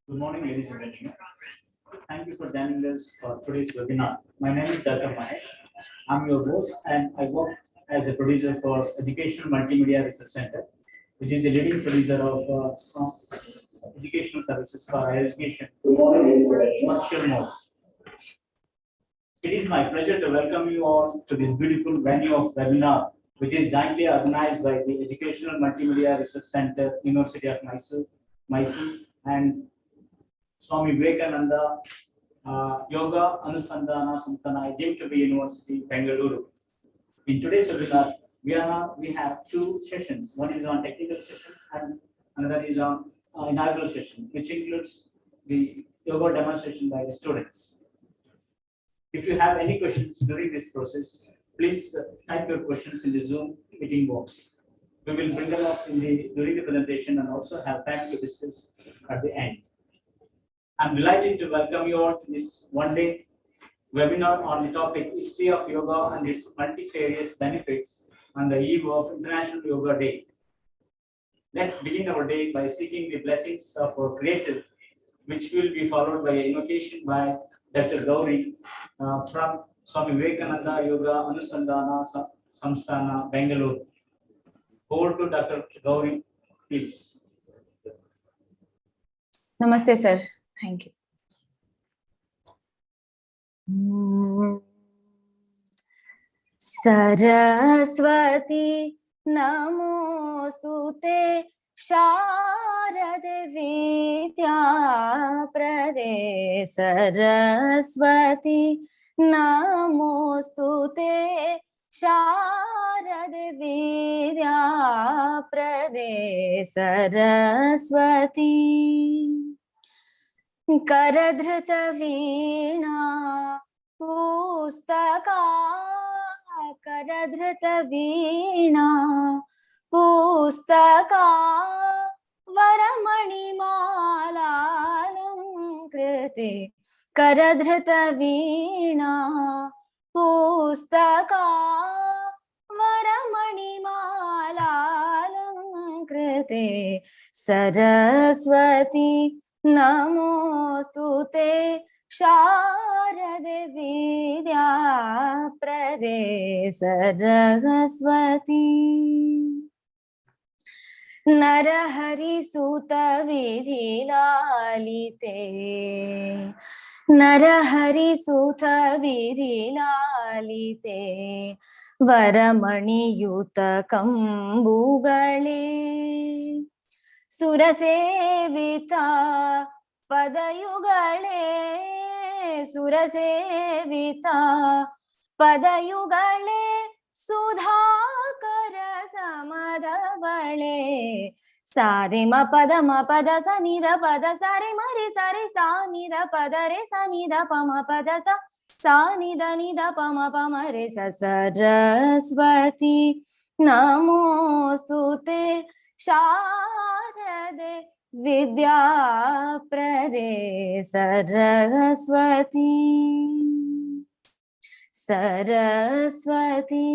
Good morning, ladies and gentlemen. Thank you for joining us for today's webinar. My name is Dr. Mahesh. I'm your host and I work as a producer for Educational Multimedia Research Center, which is the leading producer of educational services for higher education. Virtual mode. It is my pleasure to welcome you all to this beautiful venue of webinar, which is jointly organized by the Educational Multimedia Research Center, University of Mysore, and Swami Vivekananda Yoga Anusandhana Samstana, deemed to be University, Bengaluru. In today's webinar, we have two sessions. One is on technical session and another is on inaugural session, which includes the yoga demonstration by the students. If you have any questions during this process, please type your questions in the Zoom meeting box. We will bring them up during the presentation and also have time to discuss at the end. I'm delighted to welcome you all to this one-day webinar on the topic History of Yoga and its multifarious benefits on the eve of International Yoga Day. Let's begin our day by seeking the blessings of our Creator, which will be followed by an invocation by Dr. Gauri from Swami Vivekananda Yoga Anusandhana Samstana, Bengaluru. Over to Dr. Gauri, please. Namaste, sir. Thank you. Saraswati Namostute Sharade Vidya Prade Saraswati Namostute Sharade Vidya Prade Saraswati करधृत वीणा पुस्तका करधृत वीणा पुस्तका वरमणिमालालंकृते करधृत वीणा पुस्तका वरमणिमालालंकृते सरस्वती नमोस्तुते शारदे विद्या प्रदे सरस्वती नरहरि सुत विधि लालिते नरहरि सुत विधि लालिते वरमणियुत कंबुगळे सुरसेविता पदयुगळे सुरसेविता पदयुगळे सुधाकर समधवळे सारे म पद स नि ध पद सारे मरे सारे सा नि ध पद रे सा नि ध प म पद सा नि ध प म रे स सरस्वती नमोस्तुते शारदे विद्या प्रदे Saraswati Saraswati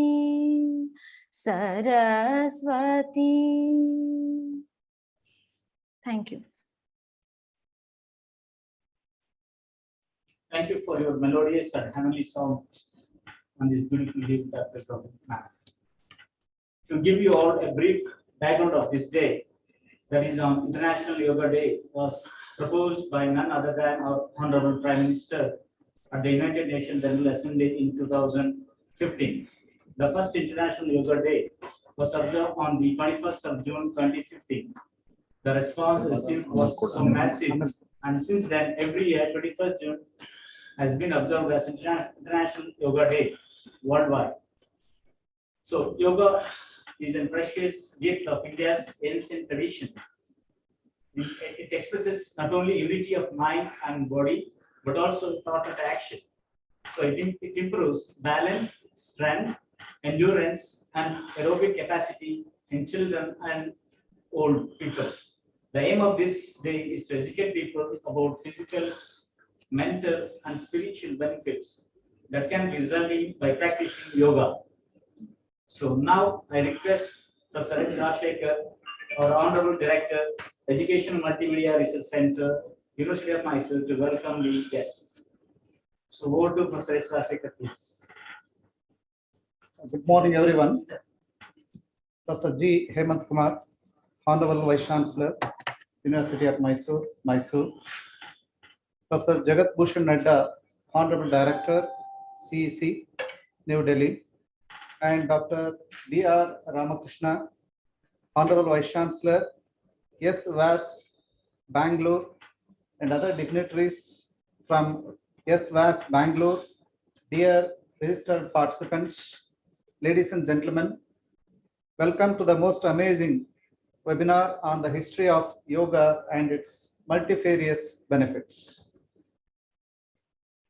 Saraswati. Thank you. Thank you for your melodious and heavenly sound on this beautiful day. To give you all a brief background of this day, that is on International Yoga Day, was proposed by none other than our Honorable Prime Minister at the United Nations General Assembly in 2015. The first International Yoga Day was observed on the 21st of June 2015. The response received was so massive, and since then, every year, 21st June has been observed as International Yoga Day worldwide. So, yoga is a precious gift of India's ancient tradition. It expresses not only unity of mind and body, but also thought and action. So it improves balance, strength, endurance, and aerobic capacity in children and old people. The aim of this day is to educate people about physical, mental, and spiritual benefits that can be resulting by practicing yoga. So now I request Professor S. Rajshekhar, our Honorable Director, Educational Multimedia Research Center, University of Mysore to welcome the guests. So over to Professor Swastika, please. Good morning, everyone. Professor G. Hemant Kumar, Honorable Vice Chancellor, University of Mysore, Mysore. Professor Jagat Bhushan Nadda, Honorable Director, CEC, New Delhi. And Dr. B.R. Ramakrishna, Honorable Vice Chancellor, S. Vas, Bangalore, and other dignitaries from S. Vas, Bangalore. Dear registered participants, ladies and gentlemen, welcome to the most amazing webinar on the history of yoga and its multifarious benefits.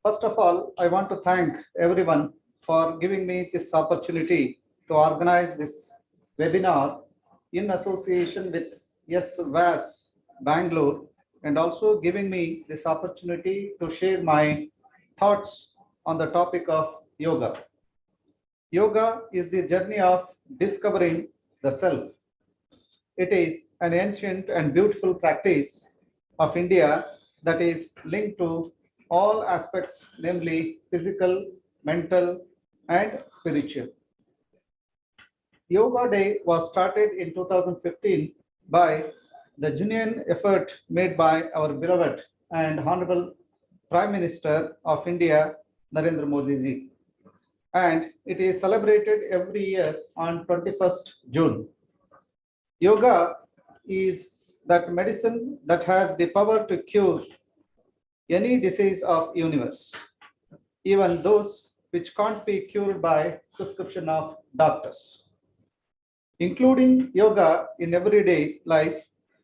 First of all, I want to thank everyone for giving me this opportunity to organize this webinar in association with S. Vas, Bangalore, and also giving me this opportunity to share my thoughts on the topic of yoga. Yoga is the journey of discovering the self. It is an ancient and beautiful practice of India that is linked to all aspects, namely physical, mental, and spiritual. Yoga Day was started in 2015 by the genuine effort made by our beloved and Honorable Prime Minister of India, Narendra Modi ji. And it is celebrated every year on 21st June. Yoga is that medicine that has the power to cure any disease of universe, even those which can't be cured by prescription of doctors. Including yoga in everyday life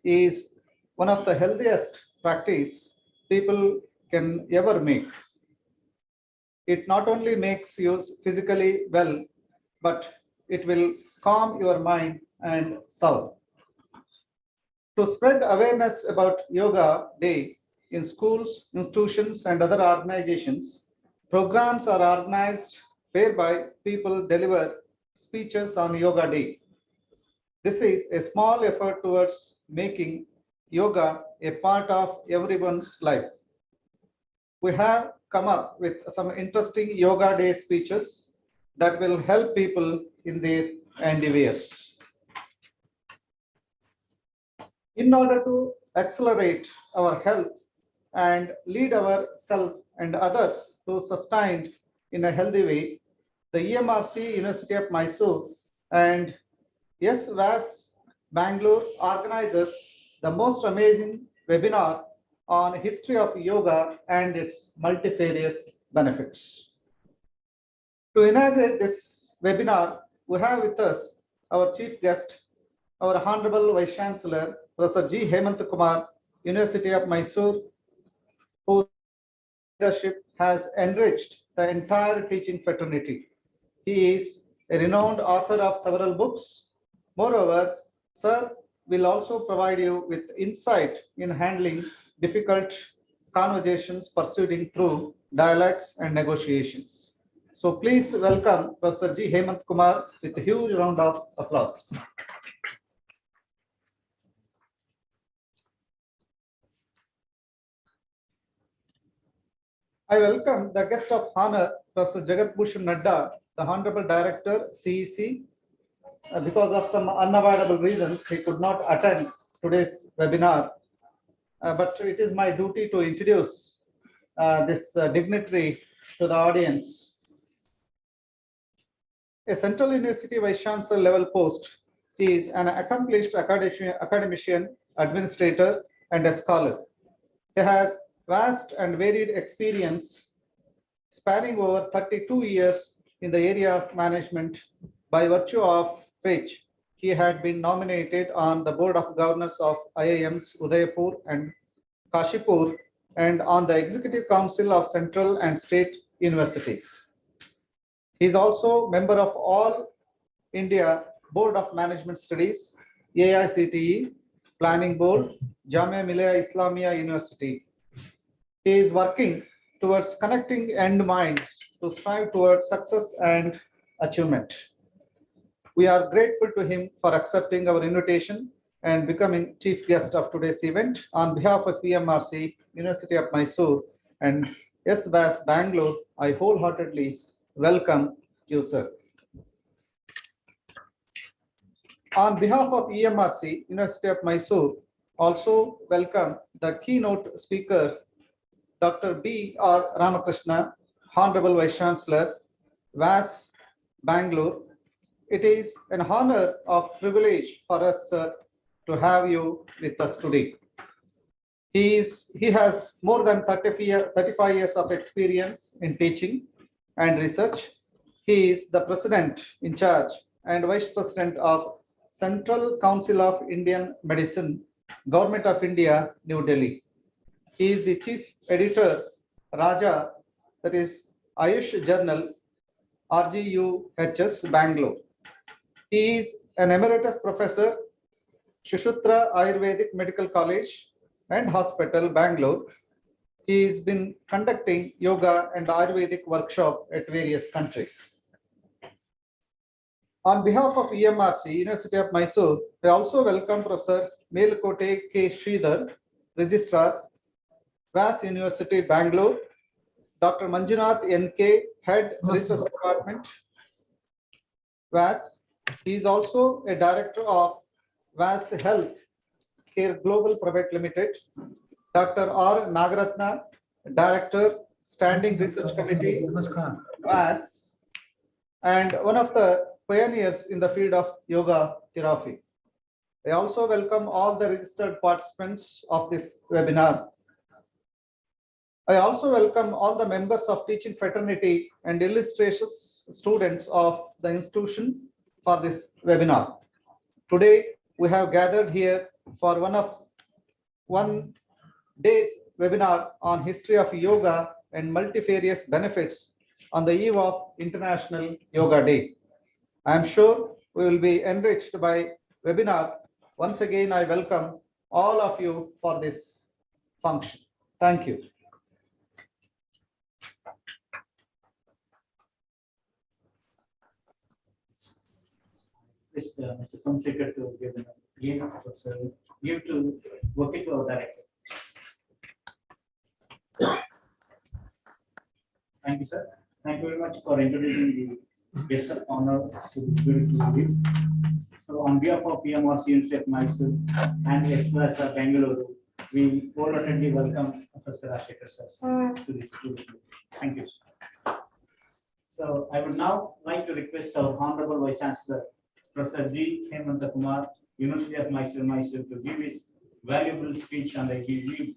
is one of the healthiest practice people can ever make. It not only makes you physically well, but it will calm your mind and soul. To spread awareness about Yoga Day in schools, institutions, and other organizations, programs are organized whereby people deliver speeches on Yoga Day. This is a small effort towards making yoga a part of everyone's life. We have come up with some interesting Yoga Day speeches that will help people in their endeavors. In order to accelerate our health and lead ourselves and others to sustain in a healthy way, the EMRC, University of Mysore, and S. Vas, Bangalore organizes the most amazing webinar on history of yoga and its multifarious benefits. To inaugurate this webinar, we have with us our chief guest, our Honorable Vice Chancellor, Professor G. Hemant Kumar, University of Mysore, whose leadership has enriched the entire teaching fraternity. He is a renowned author of several books. Moreover, Sir will also provide you with insight in handling difficult conversations proceeding through dialogues and negotiations. So please welcome Professor G. Hemant Kumar with a huge round of applause. I welcome the guest of honor, Professor Jagat Bhushan Nadda, the Honorable Director, CEC. Because of some unavoidable reasons, he could not attend today's webinar. But it is my duty to introduce this dignitary to the audience. A Central University Vice Chancellor level post is an accomplished academician, administrator, and a scholar. He has vast and varied experience spanning over 32 years in the area of management, by virtue of which he had been nominated on the Board of Governors of IIMs Udaipur and Kashipur and on the Executive Council of Central and State Universities. He is also member of All India Board of Management Studies, AICTE, Planning Board, Jamia Millia Islamia University. He is working towards connecting end minds to strive towards success and achievement. We are grateful to him for accepting our invitation and becoming chief guest of today's event. On behalf of PMRC, University of Mysore, and SVAS Bangalore, I wholeheartedly welcome you, sir. On behalf of EMRC, University of Mysore, also welcome the keynote speaker, Dr. B.R. Ramakrishna, Honorable Vice Chancellor, VAS, Bangalore. It is an honor of privilege for us to have you with us today. He has more than 35 years of experience in teaching and research. He is the president in charge and vice president of Central Council of Indian Medicine, Government of India, New Delhi. He is the chief editor, Raja, that is Ayush Journal, RGUHS, Bangalore. He is an emeritus professor, Shushruta Ayurvedic Medical College and Hospital, Bangalore. He has been conducting yoga and Ayurvedic workshop at various countries. On behalf of EMRC, University of Mysore, I also welcome Professor Melkote K. Sridhar, Registrar, VAS University, Bangalore, Dr. Manjunath N.K., Head Research Department, VAS. He is also a director of VAS Health Care Global Private Limited, Dr. R. Nagaratna, Director, Standing Research Committee, VAS, and one of the pioneers in the field of yoga therapy. I also welcome all the registered participants of this webinar. I also welcome all the members of teaching fraternity and illustrious students of the institution for this webinar. Today, we have gathered here for one day's webinar on history of yoga and multifarious benefits on the eve of International Yoga Day. I am sure we will be enriched by webinar. Once again, I welcome all of you for this function. Thank you. Mr. Somsekhar to give to work it to our director. Thank you, sir. Thank you very much for introducing the guest of honor to this beautiful review. So, on behalf of PMRC University of Mysore and SVAS Bangalore, we wholeheartedly welcome Professor Ashekar sir to this beautiful. Thank you, sir. So, I would now like to request our Honorable Vice Chancellor, Professor G. Hemanta Kumar, University of Mysore, to give his valuable speech on the review.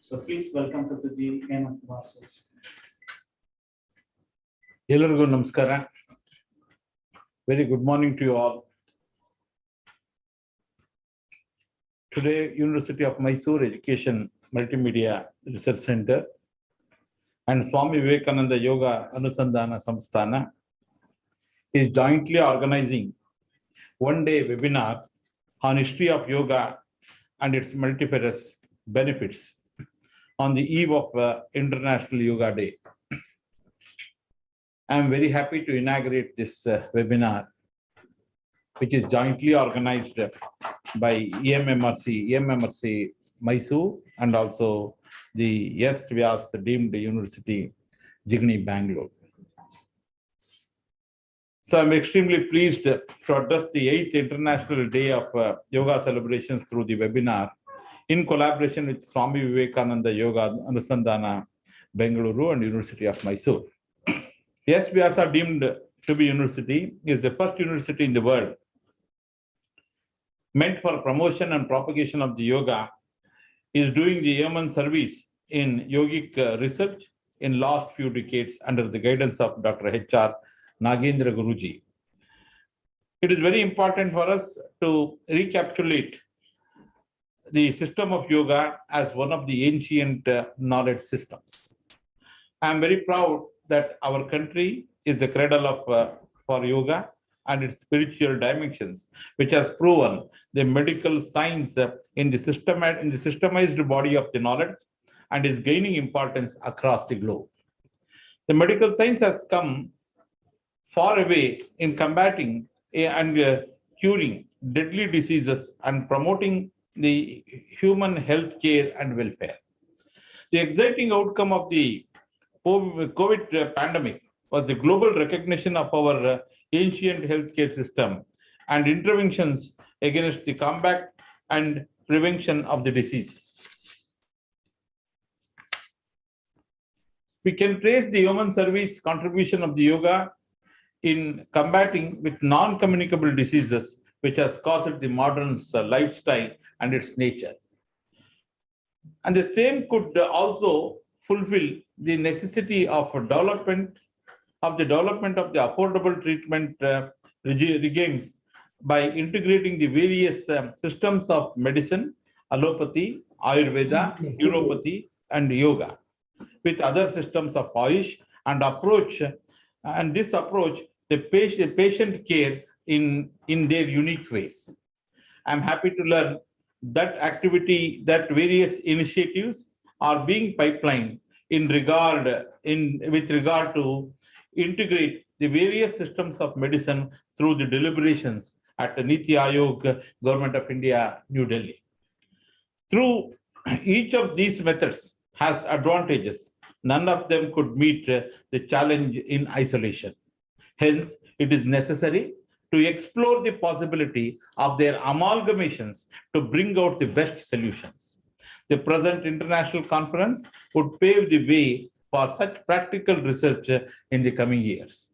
So please welcome Professor G. Hemanta Kumar. Hello, namaskara. Very good morning to you all. Today, University of Mysore Education Multimedia Research Center and Swami Vivekananda Yoga Anusandhana Samsthana is jointly organizing one-day webinar on history of yoga and its multifarious benefits on the eve of International Yoga Day. I am very happy to inaugurate this webinar, which is jointly organized by EMMRC Mysore and also the SVAS deemed University, Jigni, Bangalore. So I'm extremely pleased to address the 8th International Day of Yoga celebrations through the webinar in collaboration with Swami Vivekananda Yoga Anusandhana, Bengaluru and University of Mysore. SVAS deemed to be university is the first university in the world meant for promotion and propagation of the yoga, is doing the yeoman service in yogic research in last few decades under the guidance of Dr. H.R. Nagendra Guruji. It is very important for us to recapitulate the system of yoga as one of the ancient knowledge systems. I am very proud that our country is the cradle of for yoga and its spiritual dimensions, which has proven the medical science in the systemized body of the knowledge and is gaining importance across the globe. The medical science has come far away in combating and curing deadly diseases and promoting the human health care and welfare. The exciting outcome of the COVID pandemic was the global recognition of our ancient healthcare system and interventions against the combat and prevention of the diseases. We can trace the human service contribution of the yoga in combating with non-communicable diseases, which has caused the modern lifestyle and its nature. And the same could also fulfill the necessity of development of the affordable treatment regimes by integrating the various systems of medicine, allopathy, Ayurveda, neuropathy, and yoga with other systems of Ayush and this approach the patient care in their unique ways. I'm happy to learn that various initiatives are being pipelined with regard to integrate the various systems of medicine through the deliberations at the Niti Aayog, Government of India, New Delhi. Through each of these methods has advantages. None of them could meet the challenge in isolation. Hence, it is necessary to explore the possibility of their amalgamations to bring out the best solutions. The present international conference would pave the way for such practical research in the coming years.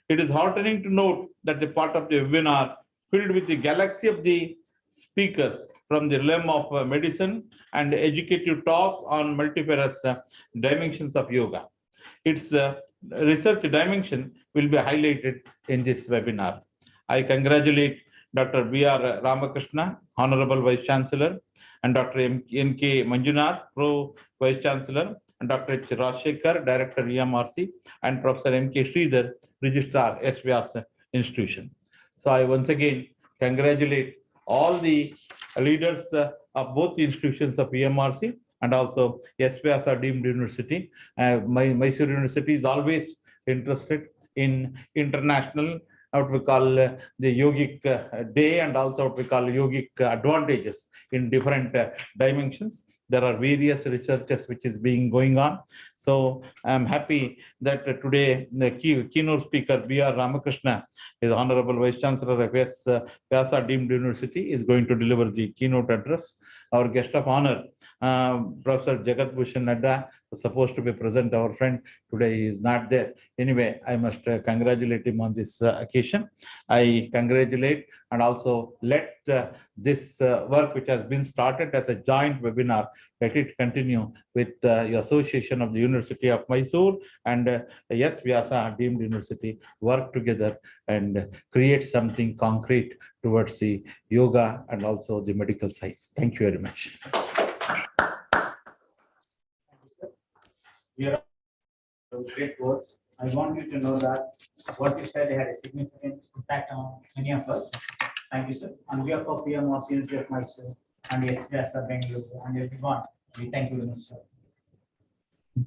It is heartening to note that the part of the webinar filled with the galaxy of the speakers from the realm of medicine and educative talks on multifarious dimensions of yoga. Its research dimension will be highlighted in this webinar. I congratulate Dr. B.R. Ramakrishna, Honorable Vice Chancellor, and Dr. N.K. Manjunath, Pro Vice Chancellor, and Dr. H. Rajshekar, Director EMRC, and Professor M.K. Sridhar, Registrar, S. Vyasa Institution. So I once again congratulate all the leaders of both the institutions of EMRC and also S. Vyasa deemed university. Mysore University is always interested in international, what we call the yogic day, and also what we call yogic advantages in different dimensions. There are various researches which is going on. So I'm happy that today the keynote speaker B.R. Ramakrishna, is Honorable Vice Chancellor of S. Vyasa deemed university, is going to deliver the keynote address. Our guest of honor, Professor Jagat Bhushan Nadda, was supposed to be present. Our friend today is not there. Anyway, I must congratulate him on this occasion. I congratulate and also let this work which has been started as a joint webinar, let it continue with the Association of the University of Mysore and yes, Vyasa deemed university work together and create something concrete towards the yoga and also the medical science. Thank you very much. Great words. I want you to know that what you said had a significant impact on many of us. Thank you, sir. On behalf of EMRC, University of Mysore, and yes, Vyasa Bengaluru, and everyone, we thank you very much, sir.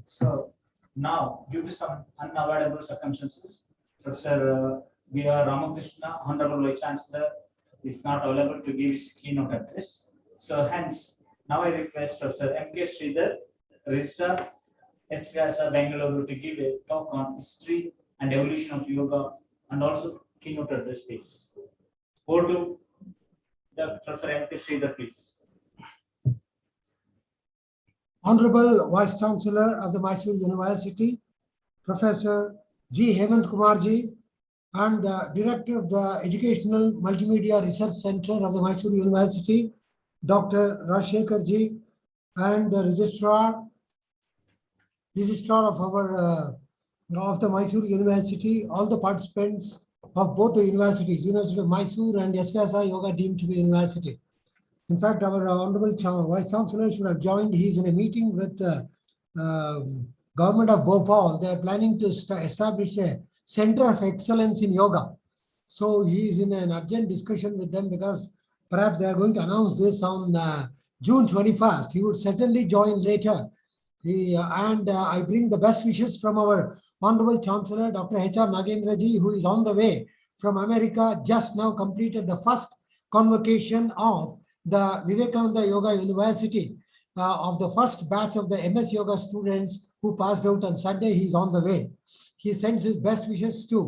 So now, due to some unavoidable circumstances, Professor B.R. Ramakrishna, Honorable Vice Chancellor, is not available to give his keynote address. So hence, now I request Professor M.K. Sridhar, Registrar, S. Vyasa Bengaluru, to give a talk on history and evolution of yoga and also keynote address, please. Over to Professor M.K. Sridhar, please. Honorable Vice Chancellor of the Mysore University, Professor G. Hemant Kumarji, and the Director of the Educational Multimedia Research Center of the Mysore University, Dr. Rajshekar-ji, and the Registrar of our of the Mysore University, all the participants of both the universities, University of Mysore and S. Vyasa Yoga deemed to be university. In fact, our Honorable Vice Chancellor should have joined. He's in a meeting with the government of Bhopal. They are planning to establish a center of excellence in yoga. So he is in an urgent discussion with them because perhaps they are going to announce this on June 21st. He would certainly join later. I bring the best wishes from our Honorable Chancellor, Dr. H.R. Nagendraji, who is on the way from America, just now completed the first convocation of the Vivekananda Yoga University of the first batch of the MS Yoga students who passed out on Sunday. He's on the way. He sends his best wishes to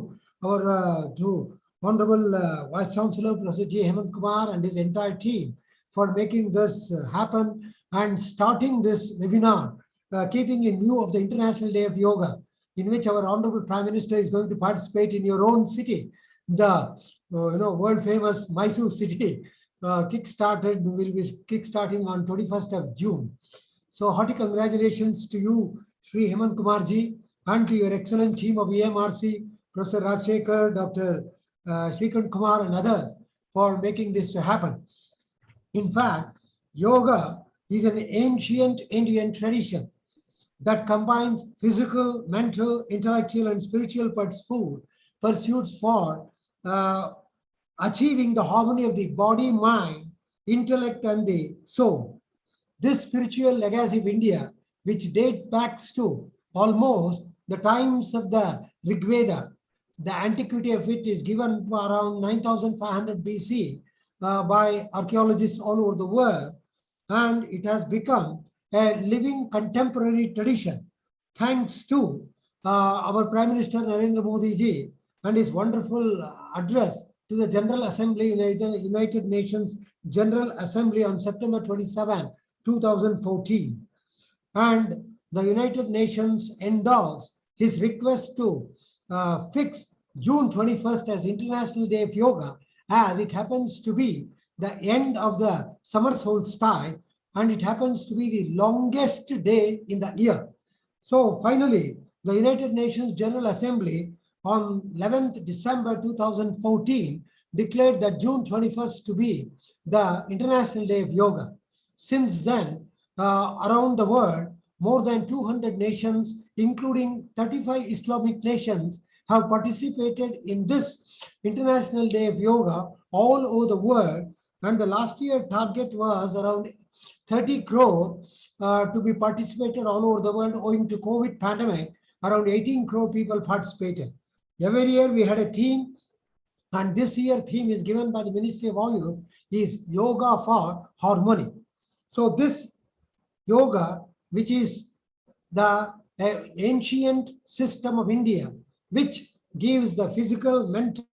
our to Honorable Vice Chancellor Professor G. Hemant Kumar and his entire team for making this happen and starting this webinar, keeping in view of the International Day of Yoga, in which our Honorable Prime Minister is going to participate in your own city, the world famous Mysore city. Will be kickstarting on 21st of June. So hearty congratulations to you, Sri Hemant Kumarji, and to your excellent team of EMRC, Professor Rajshekhar, Dr. Shrikant Kumar and others for making this to happen. In fact, yoga is an ancient Indian tradition that combines physical, mental, intellectual, and spiritual pursuits for achieving the harmony of the body, mind, intellect, and the soul. This spiritual legacy of India, which dates back to almost the times of the Rig Veda, the antiquity of it is given around 9500 BC by archaeologists all over the world, and it has become a living contemporary tradition thanks to our Prime Minister Narendra Modi ji and his wonderful address to the General Assembly in the United Nations General Assembly on September 27, 2014. And the United Nations endorsed his request to fix June 21st as International Day of Yoga, as it happens to be the end of the summer solstice, and it happens to be the longest day in the year. So finally, the United Nations General Assembly on 11th December 2014 declared that June 21st to be the International Day of Yoga. Since then, around the world, more than 200 nations, including 35 Islamic nations, have participated in this International Day of Yoga all over the world. And the last year target was around 30 crore to be participated all over the world owing to COVID pandemic. Around 18 crore people participated. Every year we had a theme, and this year theme is given by the Ministry of Ayush is Yoga for Harmony. So this yoga, which is the ancient system of India, which gives the physical, mental,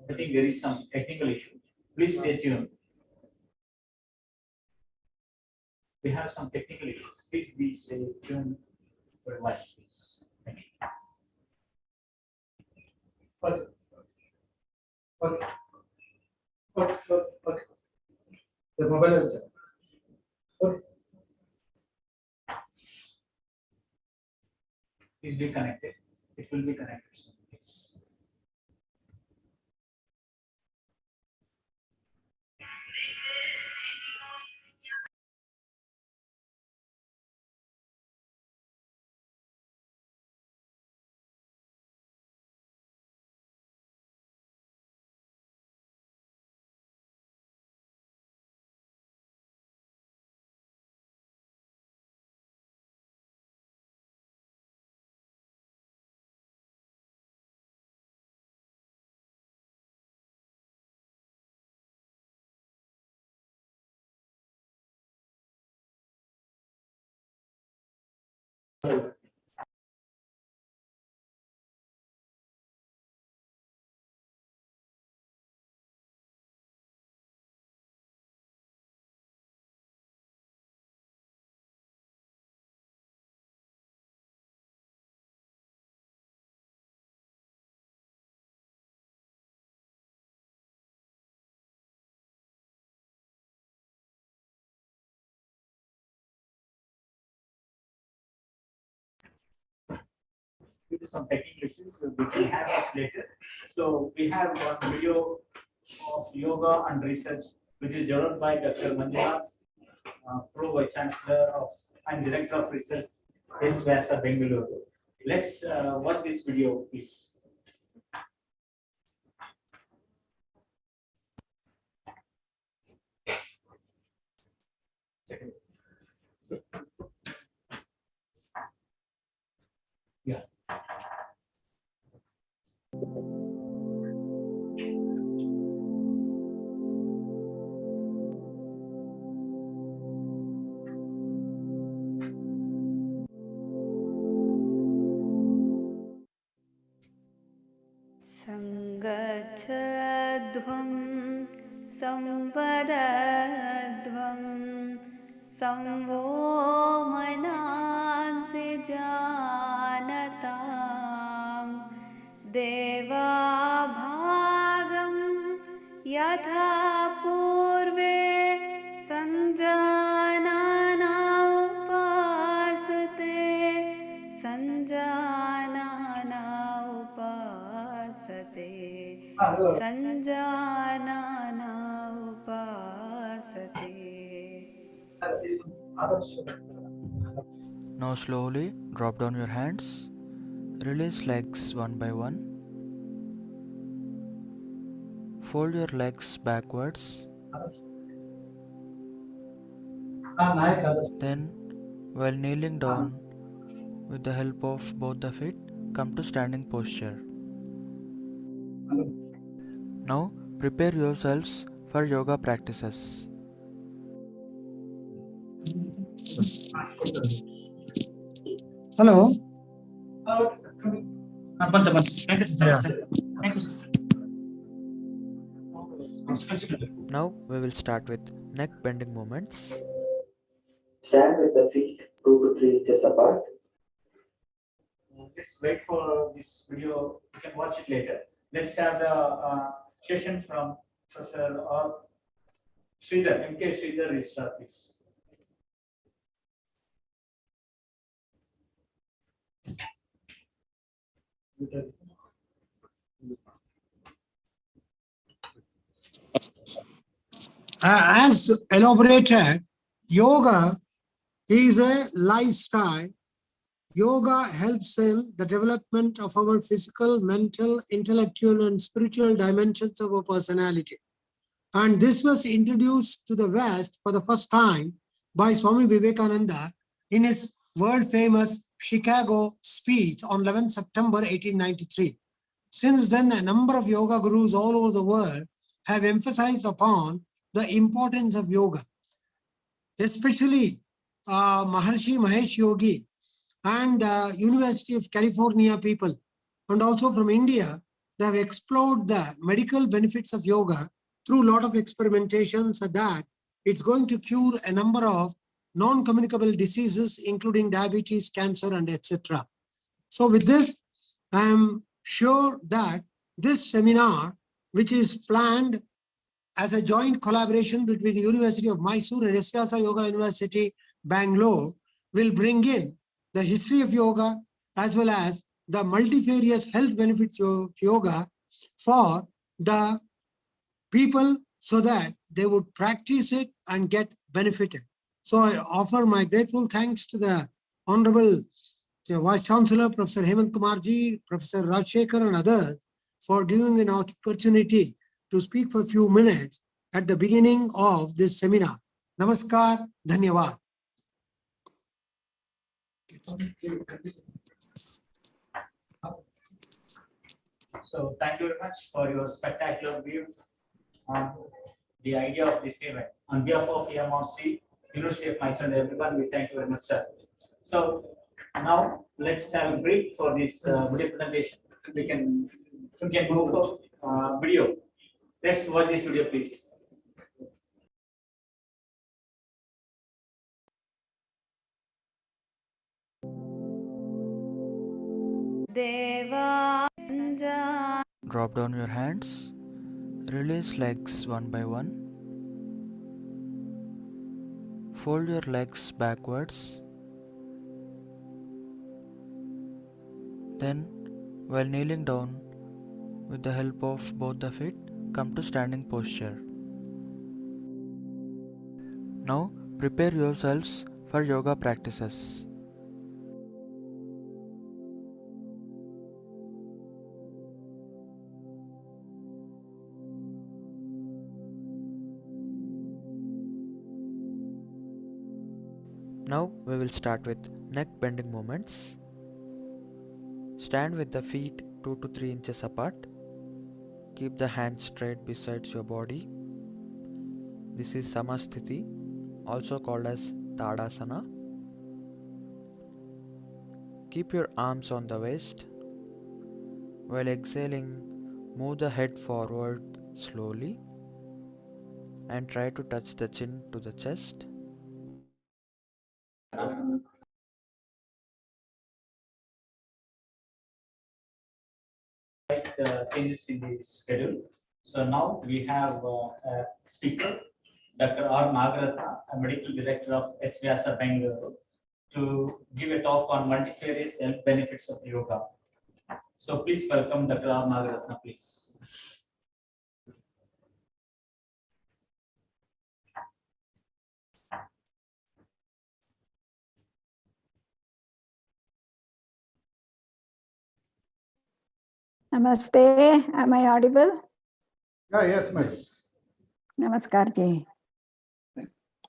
I think there is some technical issue. Please stay tuned. We have some technical issues. Please stay tuned for a while, please. Thank you. Okay. Okay. Okay. The mobile. Okay. Please be connected. It will be connected soon. due to some technical issues, we can have this later. So we have one video of yoga and research, which is developed by Dr. Manjunath, Pro Vice Chancellor of and Director of Research, S. Vyasa, Bengaluru. Let's watch this video, please. Yeah. सङ्गच्छध्वं संवदध्वं संवो मनांसि जानतां देवाभागं यथा पूर्वे सञ्जानना उपासते सञ्जानना उपासते सञ्जानना उपासते. Now slowly drop down your hands. Release legs one by one. Fold your legs backwards. Then, while kneeling down, with the help of both the feet, come to standing posture. Now, prepare yourselves for yoga practices. Hello. Now, we will start with neck bending movements. Stand with the feet 2 to 3 inches apart. Let's wait for this video. You can watch it later. Let's have the session from Professor or Sridhar, M.K. Sridhar, registrar, please. As elaborated, yoga is a lifestyle. Yoga helps in the development of our physical, mental, intellectual, and spiritual dimensions of our personality. And this was introduced to the West for the first time by Swami Vivekananda in his world-famous Chicago speech on 11 September 1893. Since then, a number of yoga gurus all over the world have emphasized upon the importance of yoga, especially Maharshi Mahesh Yogi and University of California people, and also from India. They have explored the medical benefits of yoga through a lot of experimentations that it's going to cure a number of non-communicable diseases, including diabetes, cancer, and etc. So with this, I am sure that this seminar, which is planned as a joint collaboration between University of Mysore and S. Vyasa Yoga University, Bangalore, will bring in the history of yoga as well as the multifarious health benefits of yoga for the people so that they would practice it and get benefited. So I offer my grateful thanks to the Honorable Vice Chancellor, Professor Hemant Kumarji, Professor Rajshekhar, and others for giving an opportunity to speak for a few minutes at the beginning of this seminar. Namaskar, Dhanyavad. So thank you very much for your spectacular view on the idea of this event. On behalf of EMRC, University of Mysore, and everyone, we thank you very much, sir. So now let's have a break for this video presentation. We can move for video. Let's watch this video, please. Drop down your hands. Release legs one by one. Fold your legs backwards. Then, while kneeling down, with the help of both the feet, come to standing posture. Now, prepare yourselves for yoga practices. Now, we will start with neck bending movements. Stand with the feet 2 to 3 inches apart. Keep the hands straight beside your body. This is Samasthiti, also called as Tadasana. Keep your arms on the waist. While exhaling, move the head forward slowly and try to touch the chin to the chest. Changes in the schedule. So now we have a speaker, Dr. R. Nagaratna, a medical director of SVASA Bangalore, to give a talk on multifarious health benefits of yoga. So please welcome Dr. R. Nagaratna, please. Namaste. Am I audible? Yeah, yes, ma'am. Namaskar ji.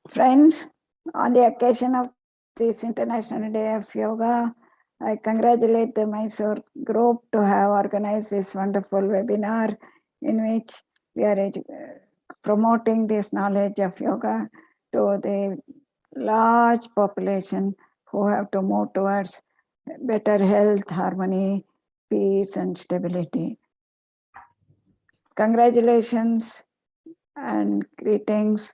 Friends, on the occasion of this International Day of Yoga, I congratulate the Mysore group to have organized this wonderful webinar in which we are promoting this knowledge of yoga to the large population who have to move towards better health, harmony, peace, and stability. Congratulations and greetings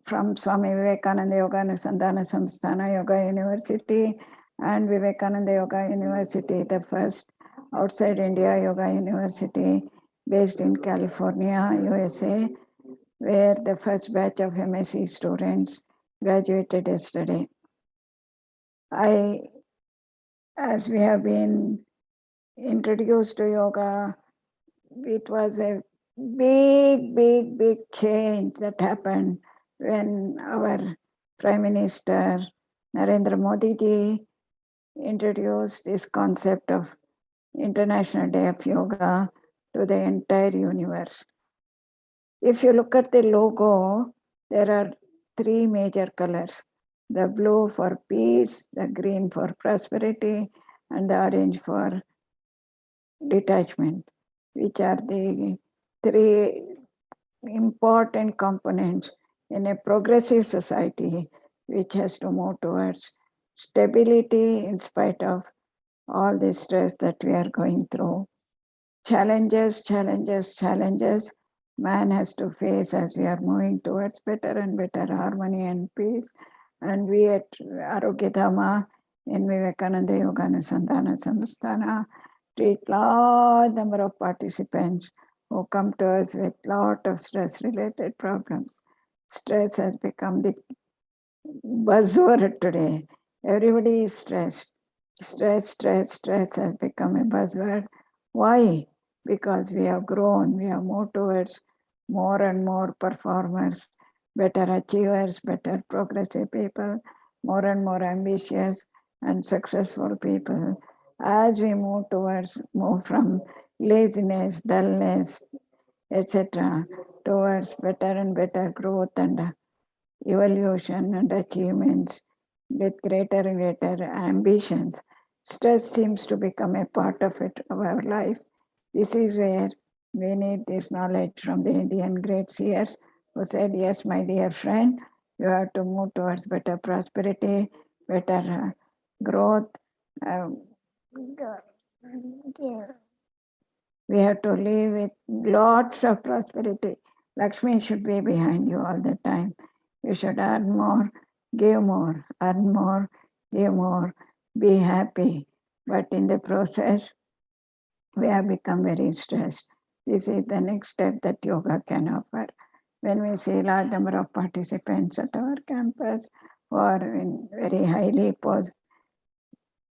from Swami Vivekananda Yoga Anusandhana Samsthana Yoga University and Vivekananda Yoga University, the first outside India yoga university based in California, USA, where the first batch of MSc students graduated yesterday. As we have been introduced to yoga, it was a big change that happened when our Prime Minister Narendra Modi ji introduced this concept of International Day of Yoga to the entire universe. If you look at the logo, there are three major colors: the blue for peace, the green for prosperity, and the orange for detachment, which are the three important components in a progressive society which has to move towards stability in spite of all the stress that we are going through. Challenges man has to face as we are moving towards better and better harmony and peace. And we at Arogya Dhamma in Vivekananda Yoga Anusandhana Samsthana treat large number of participants who come to us with lot of stress related problems. Stress has become the buzzword today. Everybody is stressed. Stress has become a buzzword. Why? Because we have grown, we have moved towards more and more performers, better achievers, better progressive people, more and more ambitious and successful people. As we move from laziness, dullness, etc., towards better and better growth and evolution and achievements with greater and greater ambitions. Stress seems to become a part of our life. This is where we need this knowledge from the Indian great seers who said, yes, my dear friend, you have to move towards better prosperity, better growth. We have to live with lots of prosperity. Lakshmi should be behind you all the time. You should earn more, give more, earn more, give more, be happy. But in the process, we have become very stressed. This is the next step that yoga can offer. When we see large number of participants at our campus who are in very highly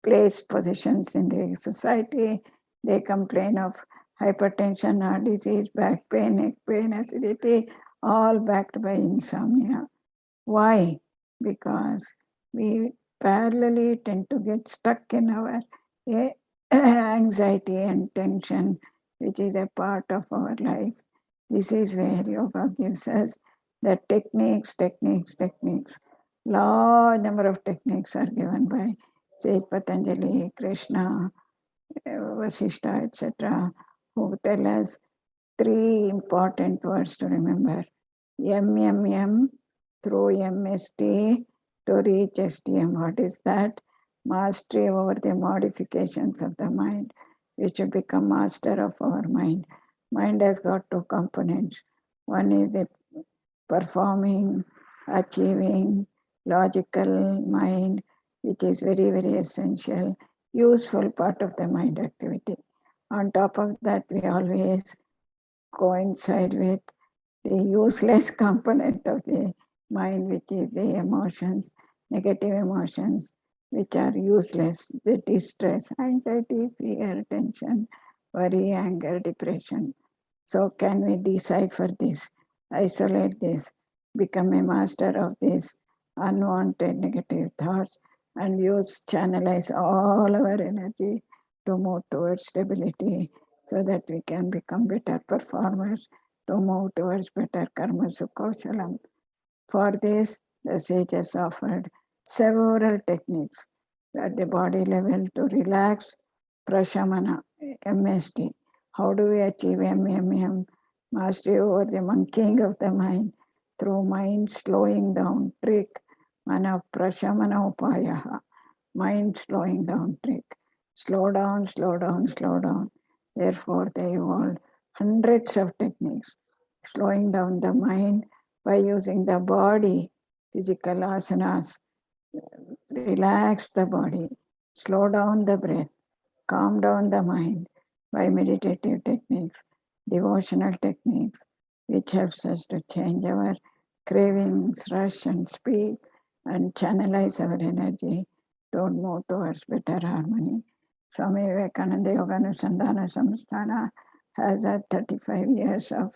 placed positions in the society. They complain of hypertension, heart disease, back pain, neck pain, acidity, all backed by insomnia. Why? Because we parallelly tend to get stuck in our anxiety and tension, which is a part of our life. This is where yoga gives us the techniques. Large number of techniques are given by Sage Patanjali, Krishna, Vasishta, etc., who tell us three important words to remember. MMM through MST to reach STM. What is that? Mastery over the modifications of the mind. We should become master of our mind. Mind has got two components. One is the performing, achieving, logical mind, which is very, very essential, useful part of the mind activity. On top of that, we always coincide with the useless component of the mind, which is the emotions, negative emotions, which are useless, the distress, anxiety, fear, tension, worry, anger, depression. So can we decipher this, isolate this, become a master of these unwanted negative thoughts and channelize all our energy to move towards stability so that we can become better performers, to move towards better karma sukhaushalam. For this, the sages offered several techniques at the body level to relax, prashamana, MST. How do we achieve MMM? Mastery over the monkeying of the mind through mind slowing down trick, mana prashamana upayaha, mind slowing down trick. Slow down, slow down, slow down. Therefore, they evolved hundreds of techniques, slowing down the mind by using the body, physical asanas, relax the body, slow down the breath, calm down the mind by meditative techniques, devotional techniques, which helps us to change our cravings, rush and speed, and channelize our energy to move towards better harmony. Swami Vivekananda Yoganusandhana Samsthana has had 35 years of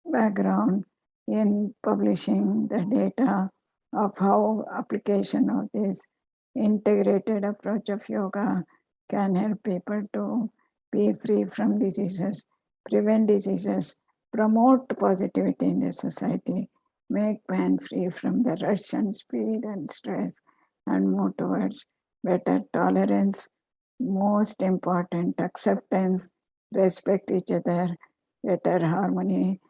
background in publishing the data of how application of this integrated approach of yoga can help people to be free from diseases, prevent diseases, promote positivity in the society, make man free from the rush and speed and stress, and move towards better tolerance, most important, acceptance, respect each other, better harmony.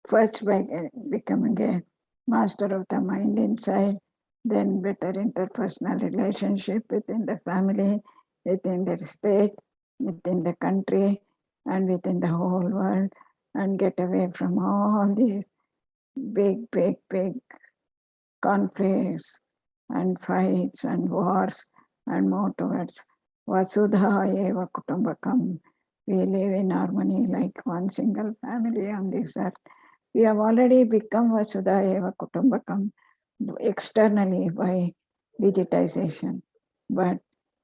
First, by becoming a master of the mind inside, then better interpersonal relationship within the family, within the state, within the country, and within the whole world, and get away from all these big conflicts and fights and wars and more towards Vasudha Eva Kutumbakam. We live in harmony like one single family on this earth. We have already become Vasudha Eva Kutumbakam externally by digitization, but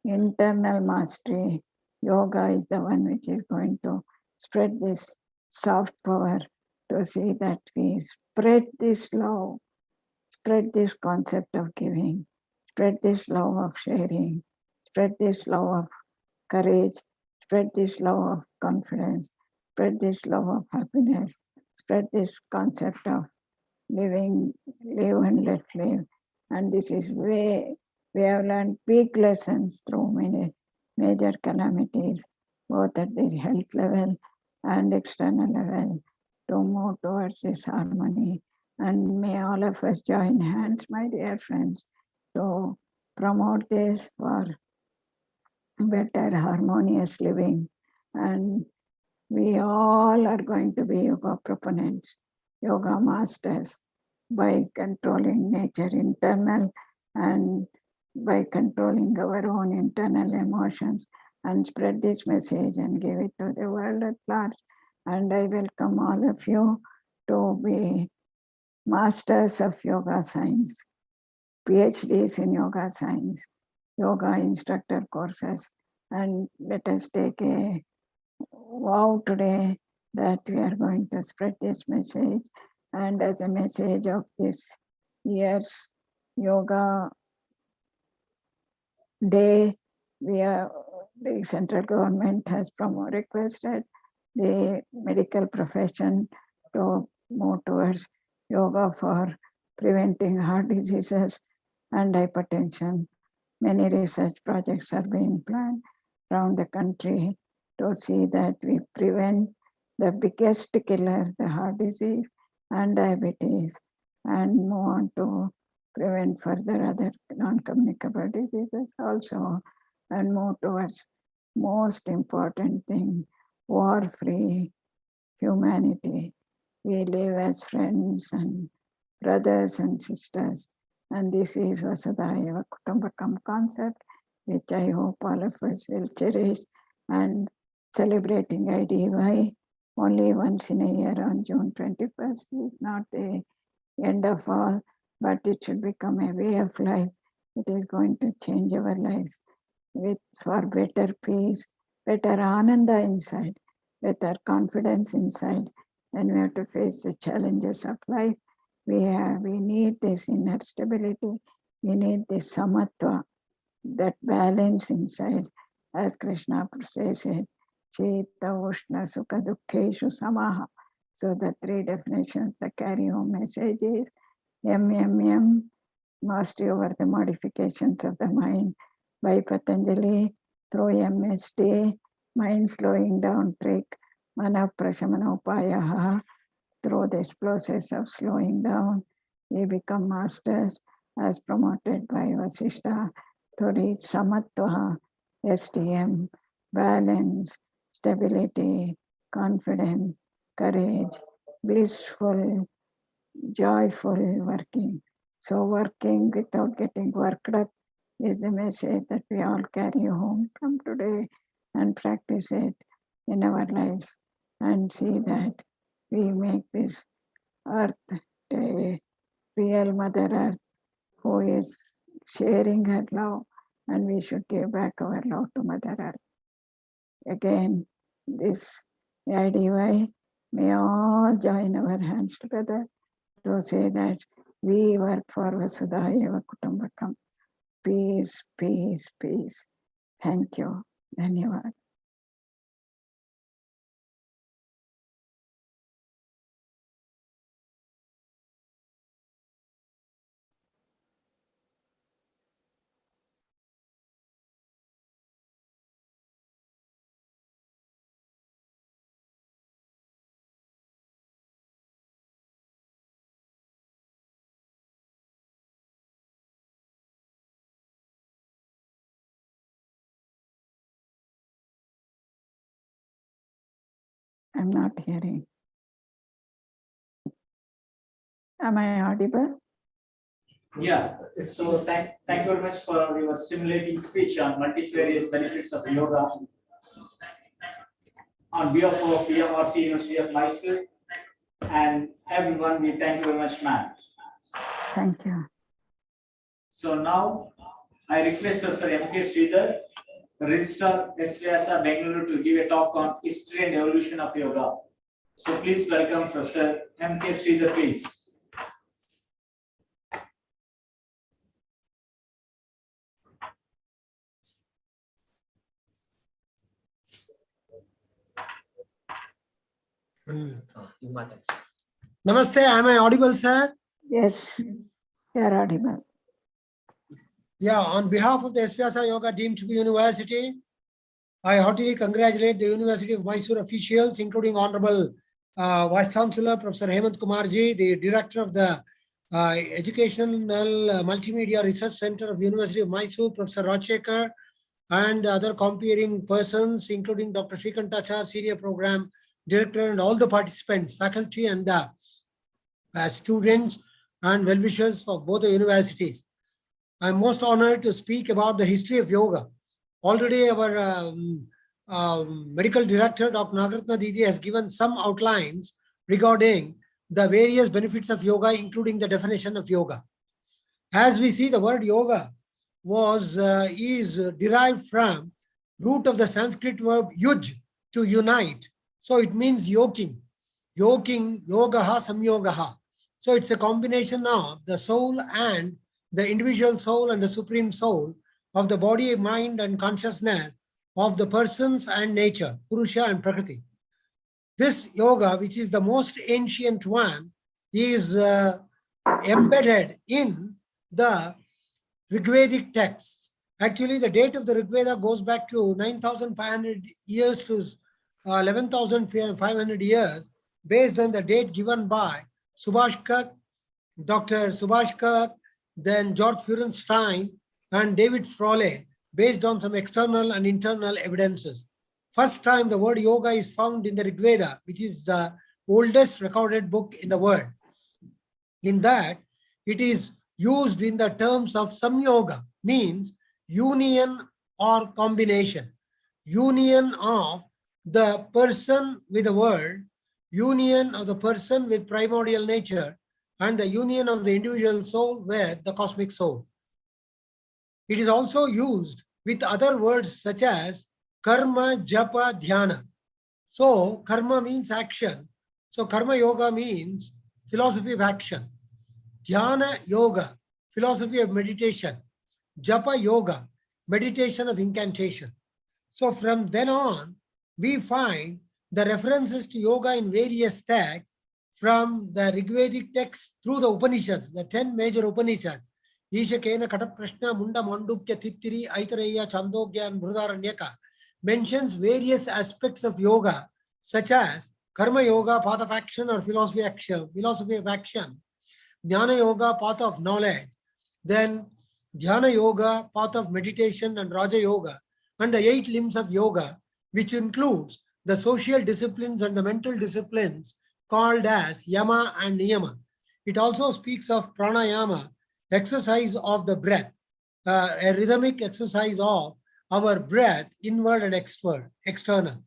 internal mastery, yoga is the one which is going to spread this soft power to see that we spread this love, spread this concept of giving, spread this love of sharing, spread this love of courage, spread this love of confidence, spread this love of happiness, spread this concept of living, live and let live. And this is way we have learned big lessons through many major calamities, both at the health level and external level, to move towards this harmony. And may all of us join hands, my dear friends, to promote this for better harmonious living. And we all are going to be yoga proponents, yoga masters, by controlling nature internal and by controlling our own internal emotions, and spread this message and give it to the world at large. And I welcome all of you to be masters of yoga science, PhDs in yoga science, yoga instructor courses. And let us take a vow today that we are going to spread this message. And as a message of this year's yoga day, the central government has requested the medical profession to move towards yoga for preventing heart diseases and hypertension. Many research projects are being planned around the country to see that we prevent the biggest killer, the heart disease and diabetes, and move on to prevent further other non-communicable diseases also, and move towards most important thing, war-free humanity. We live as friends and brothers and sisters. And this is Vasudhaiva Kutumbakam concept, which I hope all of us will cherish. And celebrating IDY only once in a year on June 21st is not the end of all, but it should become a way of life. It is going to change our lives for better peace, better ananda inside, better confidence inside. And we have to face the challenges of life. We need this inner stability. We need this samatva, that balance inside. As Krishna says it, Cheta, Ushna, Sukha, Dukkheshu, Samaha. So the three definitions, the carry home message is M, mastery over the modifications of the mind by Patanjali, through MST, mind slowing down trick, Mana Prashamana Upayaha. Through this process of slowing down, we become masters as promoted by Vasishta to reach Samatva, STM, balance, stability, confidence, courage, blissful, joyful working. So working without getting worked up is the message that we all carry home from today and practice it in our lives and see that we make this earth a real Mother Earth who is sharing her love, and we should give back our love to Mother Earth. Again, this IDY, may all join our hands together to say that we work for Vasudhaiva Kutumbakam. Peace, peace, peace. Thank you. Dhanyavad. I'm not hearing. Am I audible? Yeah, so thank you very much for your stimulating speech on multifarious benefits of yoga. On behalf of EMRC University of Mysore and everyone, we thank you very much, ma'am. Thank you. So now I request Professor M.K. Sridhar, Registrar SVSA Bengaluru, to give a talk on history and evolution of yoga. So please welcome Professor M.K. Sridhar, please. Namaste, am I audible, sir? Yes, you are audible. Yeah, on behalf of the SVSA Yoga Deemed to be University, I heartily congratulate the University of Mysore officials, including Honorable Vice Chancellor Professor Hemant Kumarji, the Director of the Educational Multimedia Research Center of University of Mysore, Professor Rajshekar, and other comparing persons, including Dr. Srikantachar, Senior Program Director, and all the participants, faculty and students and well-wishers for both the universities. I'm most honored to speak about the history of yoga. Already our medical director, Dr. Nagaratna Didi, has given some outlines regarding the various benefits of yoga, including the definition of yoga. As we see, the word yoga is derived from root of the Sanskrit verb yuj, to unite. So it means yoking, yogaha, samyogaha. So it's a combination of the soul and the individual soul and the supreme soul of the body, mind, and consciousness of the persons and nature, Purusha and Prakriti. This yoga, which is the most ancient one, is embedded in the Rigvedic texts. Actually, the date of the Rigveda goes back to 9,500 years to 11,500 years, based on the date given by Subhash Kirk, Dr. Subhash Kirk, then George Feurenstein, and David Frawley, based on some external and internal evidences. First time the word yoga is found in the Rigveda, which is the oldest recorded book in the world. In that, it is used in the terms of samyoga, means union or combination. Union of the person with the world, union of the person with primordial nature, and the union of the individual soul with the cosmic soul. It is also used with other words such as karma, japa, dhyana. So karma means action. So karma yoga means philosophy of action. Dhyana yoga, philosophy of meditation. Japa yoga, meditation of incantation. So from then on, we find the references to yoga in various texts, from the Rigvedic text through the Upanishads, the 10 major Upanishads. Isha Kena Kataprashna Munda Mandukya Tittiri Aitareya Chandogya and Brudaranyaka mentions various aspects of yoga, such as karma yoga, path of action or philosophy of action, jnana yoga, path of knowledge, then dhyana yoga, path of meditation, and raja yoga, and the 8 limbs of yoga, which includes the social disciplines and the mental disciplines called as yama and niyama. It also speaks of pranayama, exercise of the breath, a rhythmic exercise of our breath, inward and external.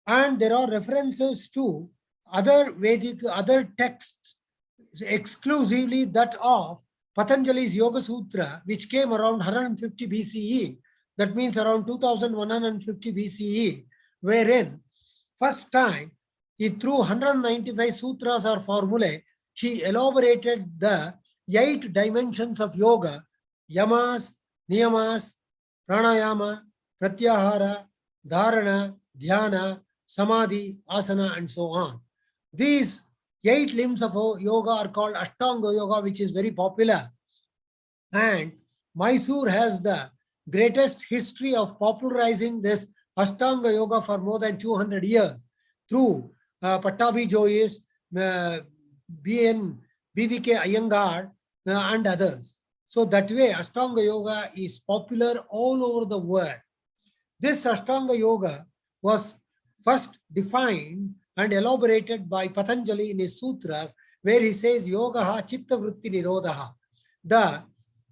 And there are references to other Vedic, other texts, exclusively that of Patanjali's Yoga Sutra, which came around 150 BCE, that means around 2150 BCE, wherein first time, through 195 sutras or formulae, she elaborated the 8 dimensions of yoga: yamas, niyamas, pranayama, pratyahara, dharana, dhyana, samadhi, asana, and so on. These 8 limbs of yoga are called Ashtanga Yoga, which is very popular. And Mysore has the greatest history of popularizing this Ashtanga Yoga for more than 200 years through Pattabi Joyis, BVK Iyengar, and others. So that way, Ashtanga Yoga is popular all over the world. This Ashtanga Yoga was first defined and elaborated by Patanjali in his sutras, where he says yogaha chitta vritti nirodhaha. The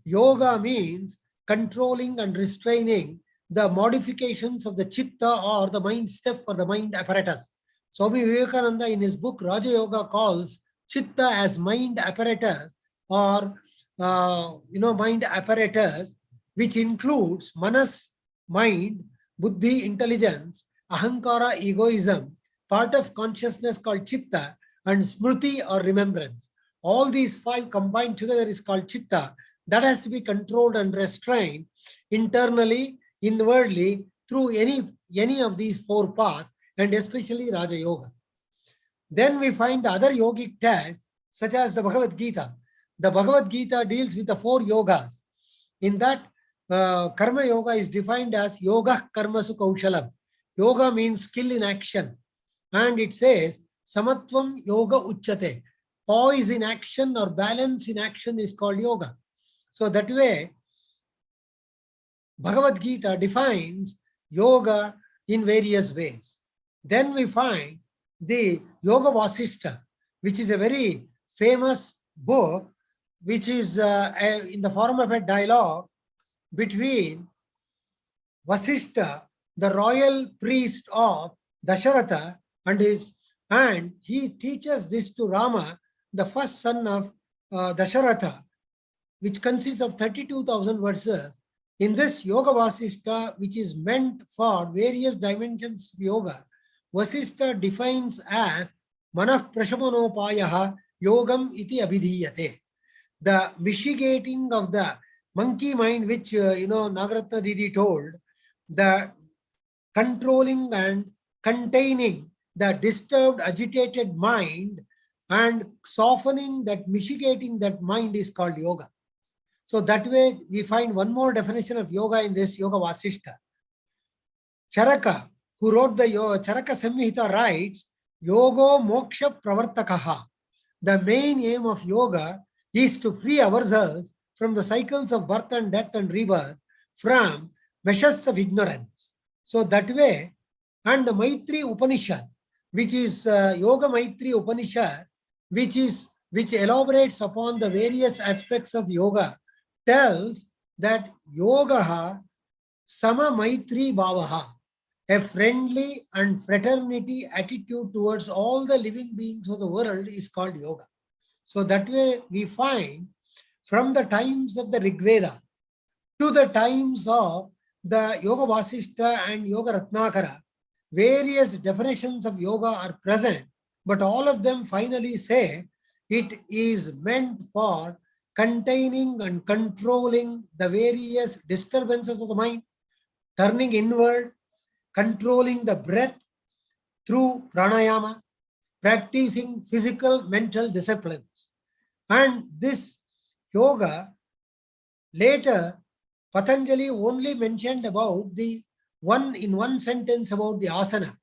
yoga means controlling and restraining the modifications of the chitta or the mind step or the mind apparatus. Swami Vivekananda in his book Raja Yoga calls chitta as mind apparatus, or mind apparatus, which includes manas, mind, buddhi, intelligence, ahankara, egoism, part of consciousness called chitta, and smriti or remembrance. All these 5 combined together is called chitta. That has to be controlled and restrained internally, inwardly, through any of these 4 paths, and especially Raja Yoga. Then we find the other yogic texts, such as the Bhagavad Gita. The Bhagavad Gita deals with the 4 yogas. In that, karma yoga is defined as yoga karmasu kaushalam. Yoga means skill in action. And it says, samatvam yoga uchyate. Poise in action or balance in action is called yoga. So that way, Bhagavad Gita defines yoga in various ways. Then we find the Yoga Vasishtha, which is a very famous book, which is in the form of a dialogue between Vasishtha, the royal priest of Dasharatha, and he teaches this to Rama, the first son of Dasharatha. which consists of 32,000 verses, in this Yoga Vasishta, which is meant for various dimensions of yoga, Vasishta defines as Manah Prashamanopayaha Yogam iti abhidhiyate. The mitigating of the monkey mind, which Nagaratna Didi told, the controlling and containing the disturbed, agitated mind and softening that, mitigating that mind is called yoga. So that way we find one more definition of yoga in this Yoga Vasishta. Charaka, who wrote the Charaka Samhita, writes, Yogo Moksha Pravartakaha. The main aim of yoga is to free ourselves from the cycles of birth and death and rebirth, from meshes of ignorance. So that way, and the Maitri Upanishad, which is Yoga Maitri Upanishad, which elaborates upon the various aspects of yoga, tells that yoga sama maitri bhavaha, a friendly and fraternity attitude towards all the living beings of the world, is called yoga. So that way we find from the times of the Rig Veda to the times of the Yoga Vasishta and Yoga Ratnakara, various definitions of yoga are present, but all of them finally say it is meant for containing and controlling the various disturbances of the mind, turning inward, controlling the breath through pranayama, practicing physical, mental disciplines. And this yoga, later, Patanjali only mentioned about the one sentence about the asana.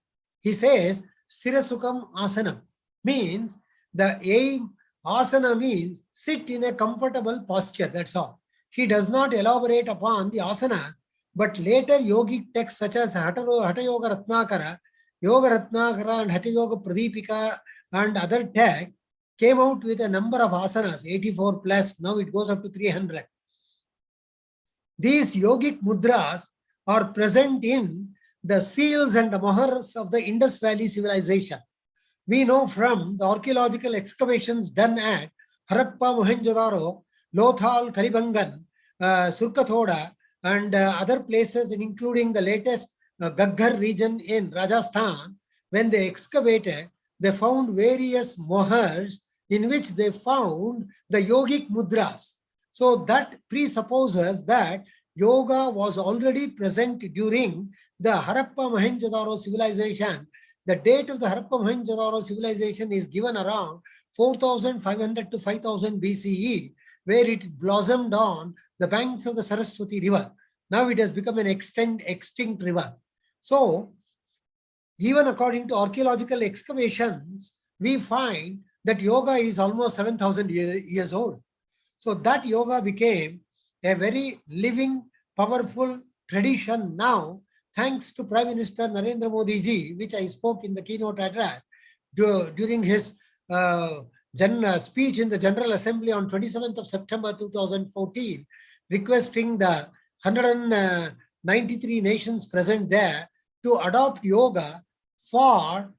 He says, Sthirasukam asanam, means the aim, asana means sit in a comfortable posture, that's all. He does not elaborate upon the asana, but later yogic texts such as Hatha Yoga Ratnakara and Hatha Yoga Pradipika and other texts came out with a number of asanas, 84 plus, now it goes up to 300. These yogic mudras are present in the seals and the mohars of the Indus Valley civilization. We know from the archaeological excavations done at Harappa, Mohenjo-daro, Lothal, Kalibangan, Surkathoda, and other places, including the latest Gaggar region in Rajasthan. When they excavated, they found various mohars in which they found the yogic mudras. So that presupposes that yoga was already present during the Harappa Mohenjo-daro civilization. The date of the Harappa Mohenjo-daro civilization is given around 4,500 to 5,000 BCE, where it blossomed on the banks of the Saraswati river. Now it has become an extinct river. So even according to archaeological excavations, we find that yoga is almost 7,000 years old. So that yoga became a very living, powerful tradition now, thanks to Prime Minister Narendra Modi ji, which I spoke in the keynote address during his speech in the General Assembly on 27th of September 2014, requesting the 193 nations present there to adopt yoga for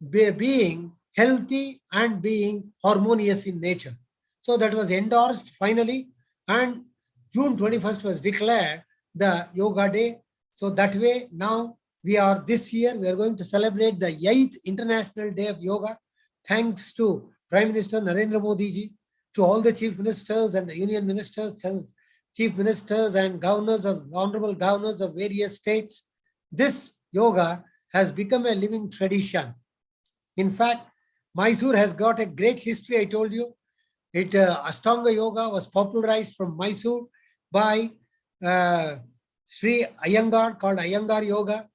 being healthy and being harmonious in nature. So that was endorsed finally, and June 21st was declared the Yoga Day. So that way now this year we are going to celebrate the 8th International Day of Yoga, thanks to Prime Minister Narendra Modi ji, to all the chief ministers and the union ministers, chief ministers and honorable governors of various states. This yoga has become a living tradition. In fact, Mysore has got a great history, I told you. Ashtanga Yoga was popularized from Mysore by Sri Iyengar, called Iyengar Yoga,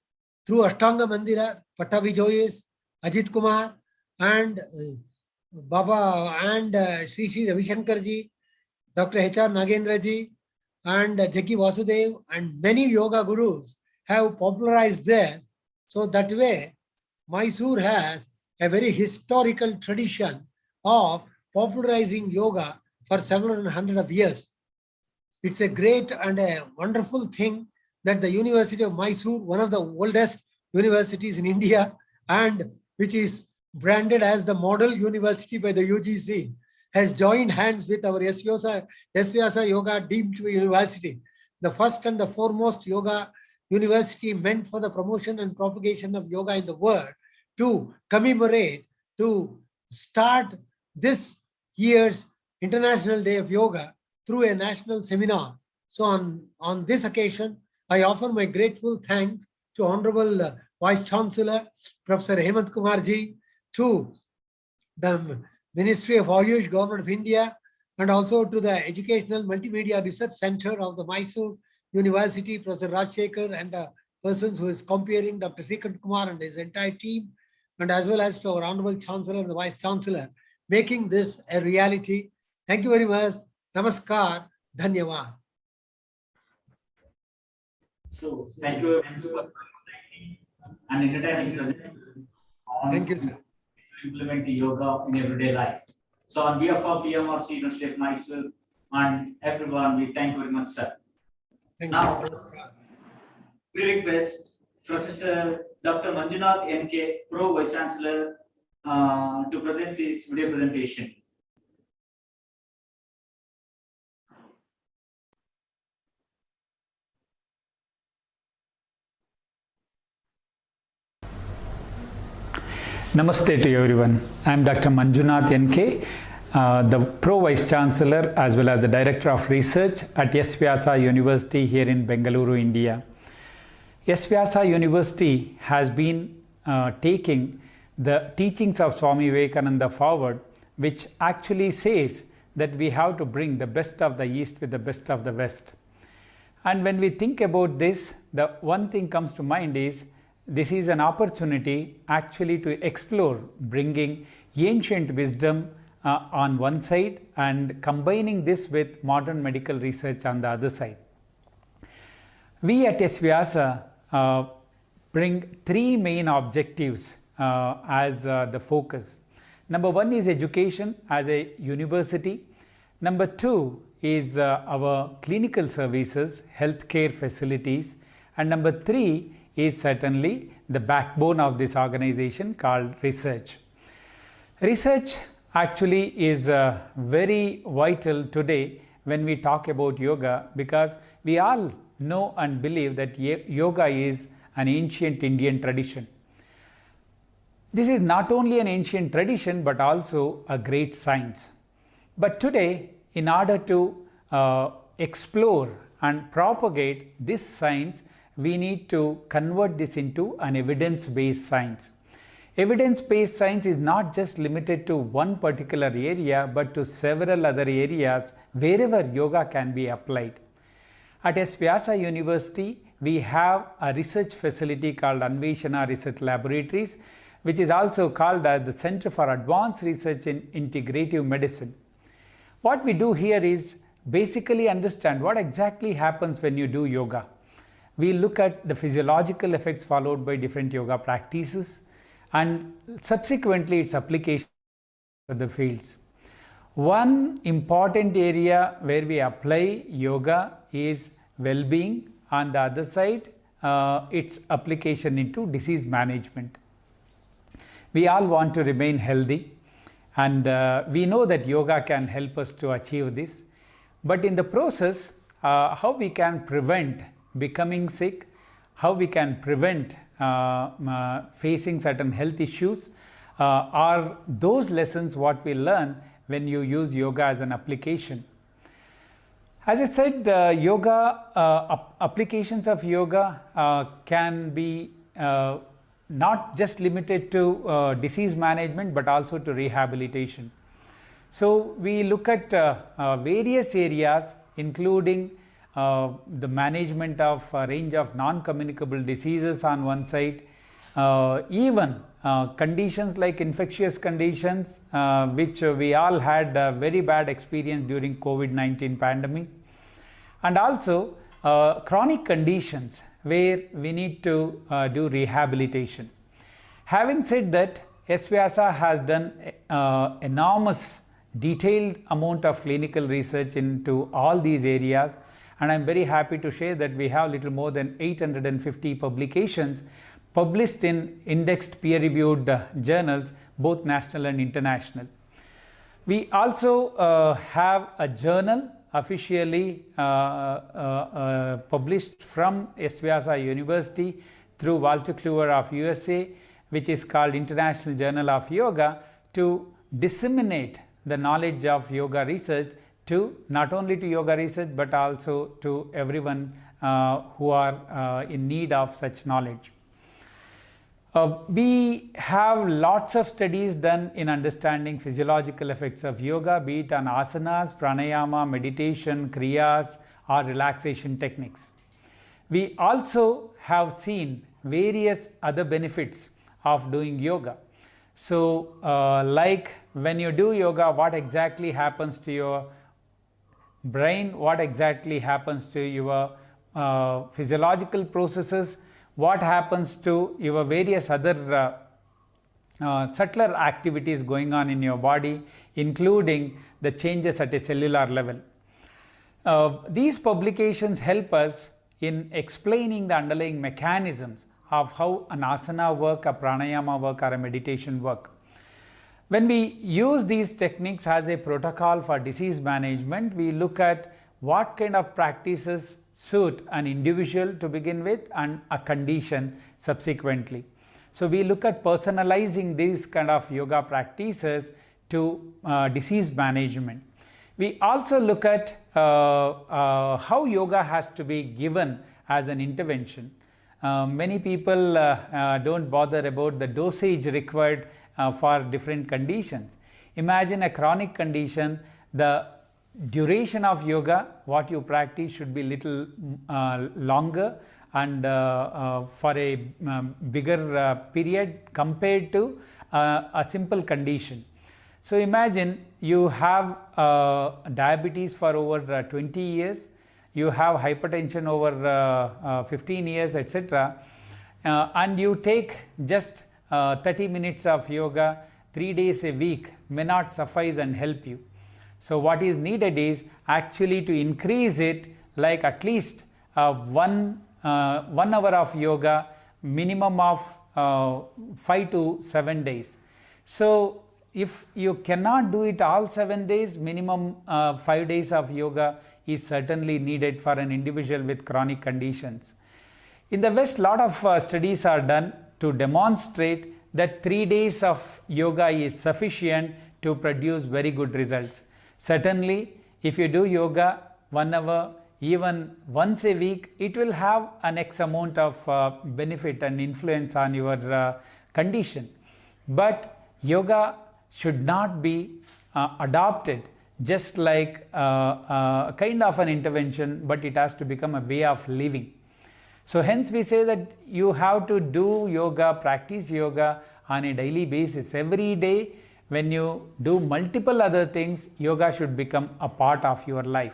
through Ashtanga Mandira, Pattabijoyis, Ajit Kumar, and Baba and Sri Ravi Shankar ji, Dr. H.R. Nagendra ji, and Jaki Vasudev, and many yoga gurus have popularized there. So that way, Mysore has a very historical tradition of popularizing yoga for several hundred of years. It's a great and a wonderful thing that the University of Mysore, one of the oldest universities in India, and which is branded as the model university by the UGC, has joined hands with our SVasa Yoga deemed to be university, the first and the foremost yoga university meant for the promotion and propagation of yoga in the world, to commemorate, to start this year's International Day of Yoga through a national seminar. So on this occasion, I offer my grateful thanks to Honorable Vice Chancellor, Professor Hemant Kumarji, to the Ministry of Ayush, Government of India, and also to the Educational Multimedia Research Center of the Mysore University, Professor Rajshekhar, and the persons who is comparing, Dr. Srikant Kumar and his entire team, and as well as to our Honorable Chancellor and the Vice Chancellor, making this a reality. Thank you very much. Namaskar. Dhanyavad. So thank you for and entertaining presentation on Thank you, sir. implement the yoga in everyday life. So on behalf of EMRC University of Mysore and everyone, we thank you very much, sir. Thank Now, you. we request Professor Dr. Manjunath NK, Pro Vice Chancellor, to present this video presentation. Namaste to everyone. I am Dr. Manjunath NK, the Pro Vice Chancellor as well as the Director of Research at SVasa University here in Bengaluru, India. SVasa University has been taking the teachings of Swami Vivekananda forward, which actually says that we have to bring the best of the East with the best of the West. And when we think about this, the one thing comes to mind is this is an opportunity actually to explore bringing ancient wisdom on one side and combining this with modern medical research on the other side. We at SVasa bring three main objectives as the focus. Number one is education as a university. Number two is our clinical services, healthcare facilities. And number three is certainly the backbone of this organization called research. Research actually is very vital today when we talk about yoga, because we all know and believe that yoga is an ancient Indian tradition. This is not only an ancient tradition but also a great science. But today, in order to explore and propagate this science, we need to convert this into an evidence-based science. Evidence-based science is not just limited to one particular area, but to several other areas wherever yoga can be applied. At SVasa University, we have a research facility called Anveshana Research Laboratories, which is also called as the Center for Advanced Research in Integrative Medicine. What we do here is basically understand what exactly happens when you do yoga. We look at the physiological effects followed by different yoga practices and subsequently its application to the fields. One important area where we apply yoga is well-being. On the other side, its application into disease management. We all want to remain healthy, and we know that yoga can help us to achieve this. But in the process, how we can prevent becoming sick, how we can prevent facing certain health issues are those lessons what we learn when you use yoga as an application. As I said, applications of yoga can be not just limited to disease management but also to rehabilitation. So we look at various areas including the management of a range of non-communicable diseases on one side, even conditions like infectious conditions, which we all had a very bad experience during COVID-19 pandemic, and also chronic conditions where we need to do rehabilitation. Having said that, SVasa has done enormous detailed amount of clinical research into all these areas, and I'm very happy to share that we have little more than 850 publications published in indexed peer-reviewed journals, both national and international. We also have a journal officially published from S. Vyasa University through Walter Kluwer of USA, which is called International Journal of Yoga, to disseminate the knowledge of yoga research to not only to yoga research but also to everyone who are in need of such knowledge. We have lots of studies done in understanding physiological effects of yoga, be it on asanas, pranayama, meditation, kriyas, or relaxation techniques. We also have seen various other benefits of doing yoga. So, like when you do yoga, what exactly happens to your brain, what exactly happens to your physiological processes, what happens to your various other subtler activities going on in your body, including the changes at a cellular level. These publications help us in explaining the underlying mechanisms of how an asana work, a pranayama work, or a meditation work. When we use these techniques as a protocol for disease management, we look at what kind of practices suit an individual to begin with and a condition subsequently. So we look at personalizing these kind of yoga practices to disease management. We also look at how yoga has to be given as an intervention. Many people don't bother about the dosage required for different conditions. Imagine a chronic condition, the duration of yoga, what you practice should be little longer and for a bigger period compared to a simple condition. So imagine you have diabetes for over 20 years, you have hypertension over 15 years, etc. And you take just 30 minutes of yoga 3 days a week may not suffice and help you. So what is needed is actually to increase it, like at least 1 hour of yoga, minimum of 5 to 7 days. So if you cannot do it all 7 days, minimum 5 days of yoga is certainly needed for an individual with chronic conditions. In the West, lot of studies are done to demonstrate that 3 days of yoga is sufficient to produce very good results. Certainly, if you do yoga 1 hour, even once a week, it will have an X amount of benefit and influence on your condition. But yoga should not be adopted just like kind of an intervention, but it has to become a way of living. So hence we say that you have to do yoga, practice yoga on a daily basis. Every day when you do multiple other things, yoga should become a part of your life.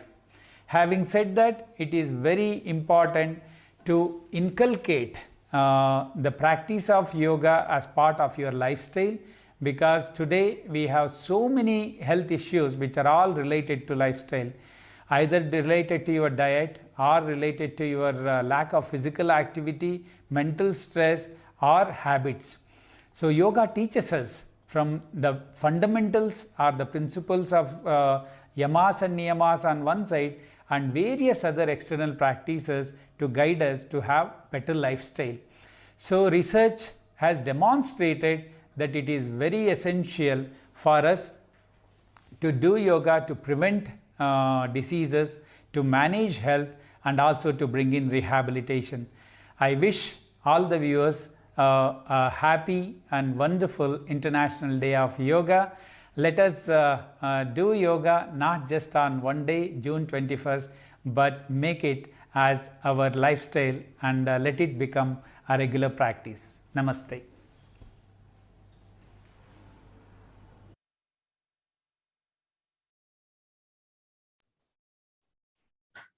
Having said that, it is very important to inculcate the practice of yoga as part of your lifestyle, because today we have so many health issues which are all related to lifestyle, either related to your diet or related to your lack of physical activity, mental stress, or habits. So yoga teaches us from the fundamentals or the principles of yamas and niyamas on one side, and various other external practices to guide us to have better lifestyle. So research has demonstrated that it is very essential for us to do yoga to prevent diseases, to manage health, and also to bring in rehabilitation. I wish all the viewers a happy and wonderful International Day of Yoga. Let us do yoga not just on one day, June 21st, but make it as our lifestyle and let it become a regular practice. Namaste.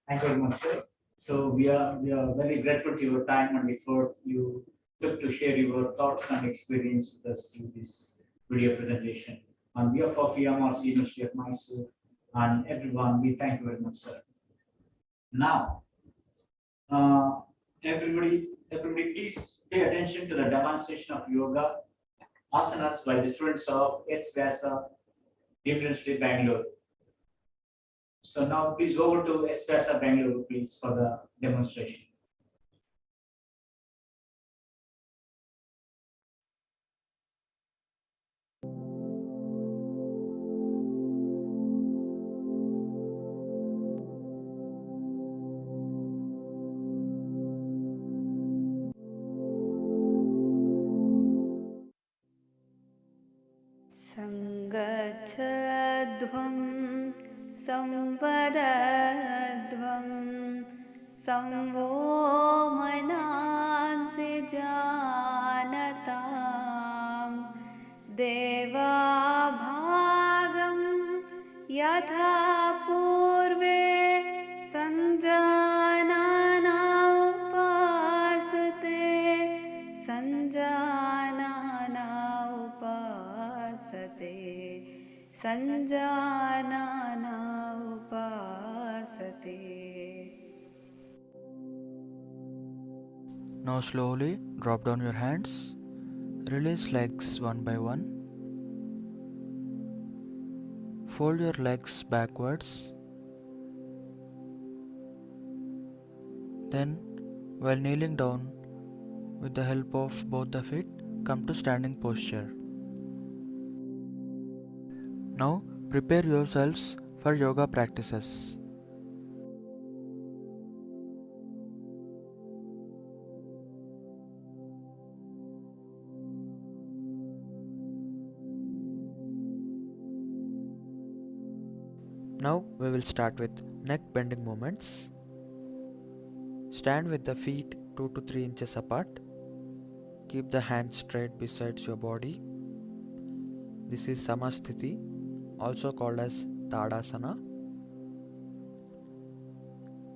Thank you very much, sir. So we are very grateful to your time and effort you took to share your thoughts and experience with us in this video presentation. On behalf of EMRC University of Mysore and everyone, we thank you very much, sir. Now, everybody, please pay attention to the demonstration of yoga asanas by the students of S. Vyasa deemed University, Bangalore. So now please go over to Espresso Bangalore, please, for the demonstration. सङ्गच्छध्वं संवदध्वं संवो मनांसि जानतां देवाभागं यथा पूर्वे सञ्जानना उपासते सञ्जानना उपासते सञ्जानना उपासते. Now slowly drop down your hands. Release legs one by one. Fold your legs backwards. Then, while kneeling down, with the help of both the feet, come to standing posture. Now, prepare yourselves for yoga practices. Now we will start with neck bending movements. Stand with the feet 2 to 3 inches apart. Keep the hands straight beside your body. This is Samasthiti, also called as Tadasana.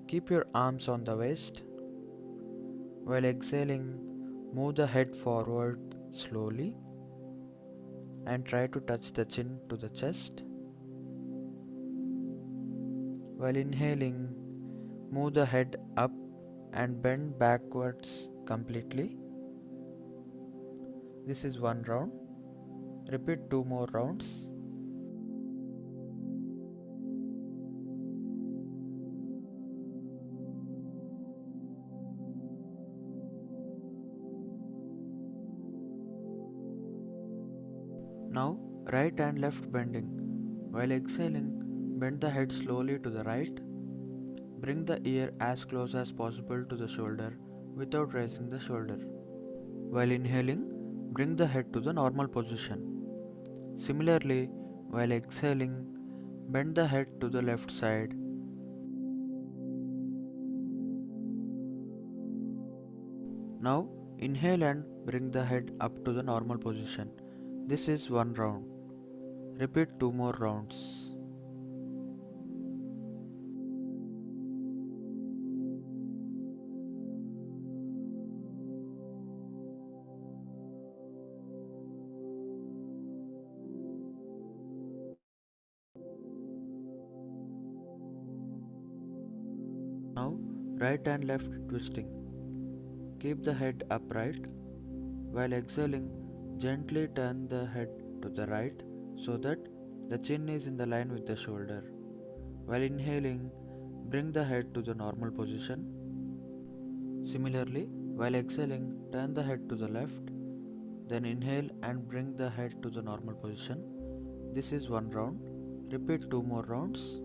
Keep your arms on the waist. While exhaling, move the head forward slowly and try to touch the chin to the chest. While inhaling, move the head up and bend backwards completely. This is one round. Repeat 2 more rounds. Now, right and left bending. While exhaling, bend the head slowly to the right. Bring the ear as close as possible to the shoulder without raising the shoulder. While inhaling, bring the head to the normal position. Similarly, while exhaling, bend the head to the left side. Now, inhale and bring the head up to the normal position. This is one round. Repeat 2 more rounds. Now, right and left twisting. Keep the head upright. While exhaling, gently turn the head to the right so that the chin is in the line with the shoulder. While inhaling, bring the head to the normal position. Similarly, while exhaling, turn the head to the left. Then inhale and bring the head to the normal position. This is one round. Repeat 2 more rounds.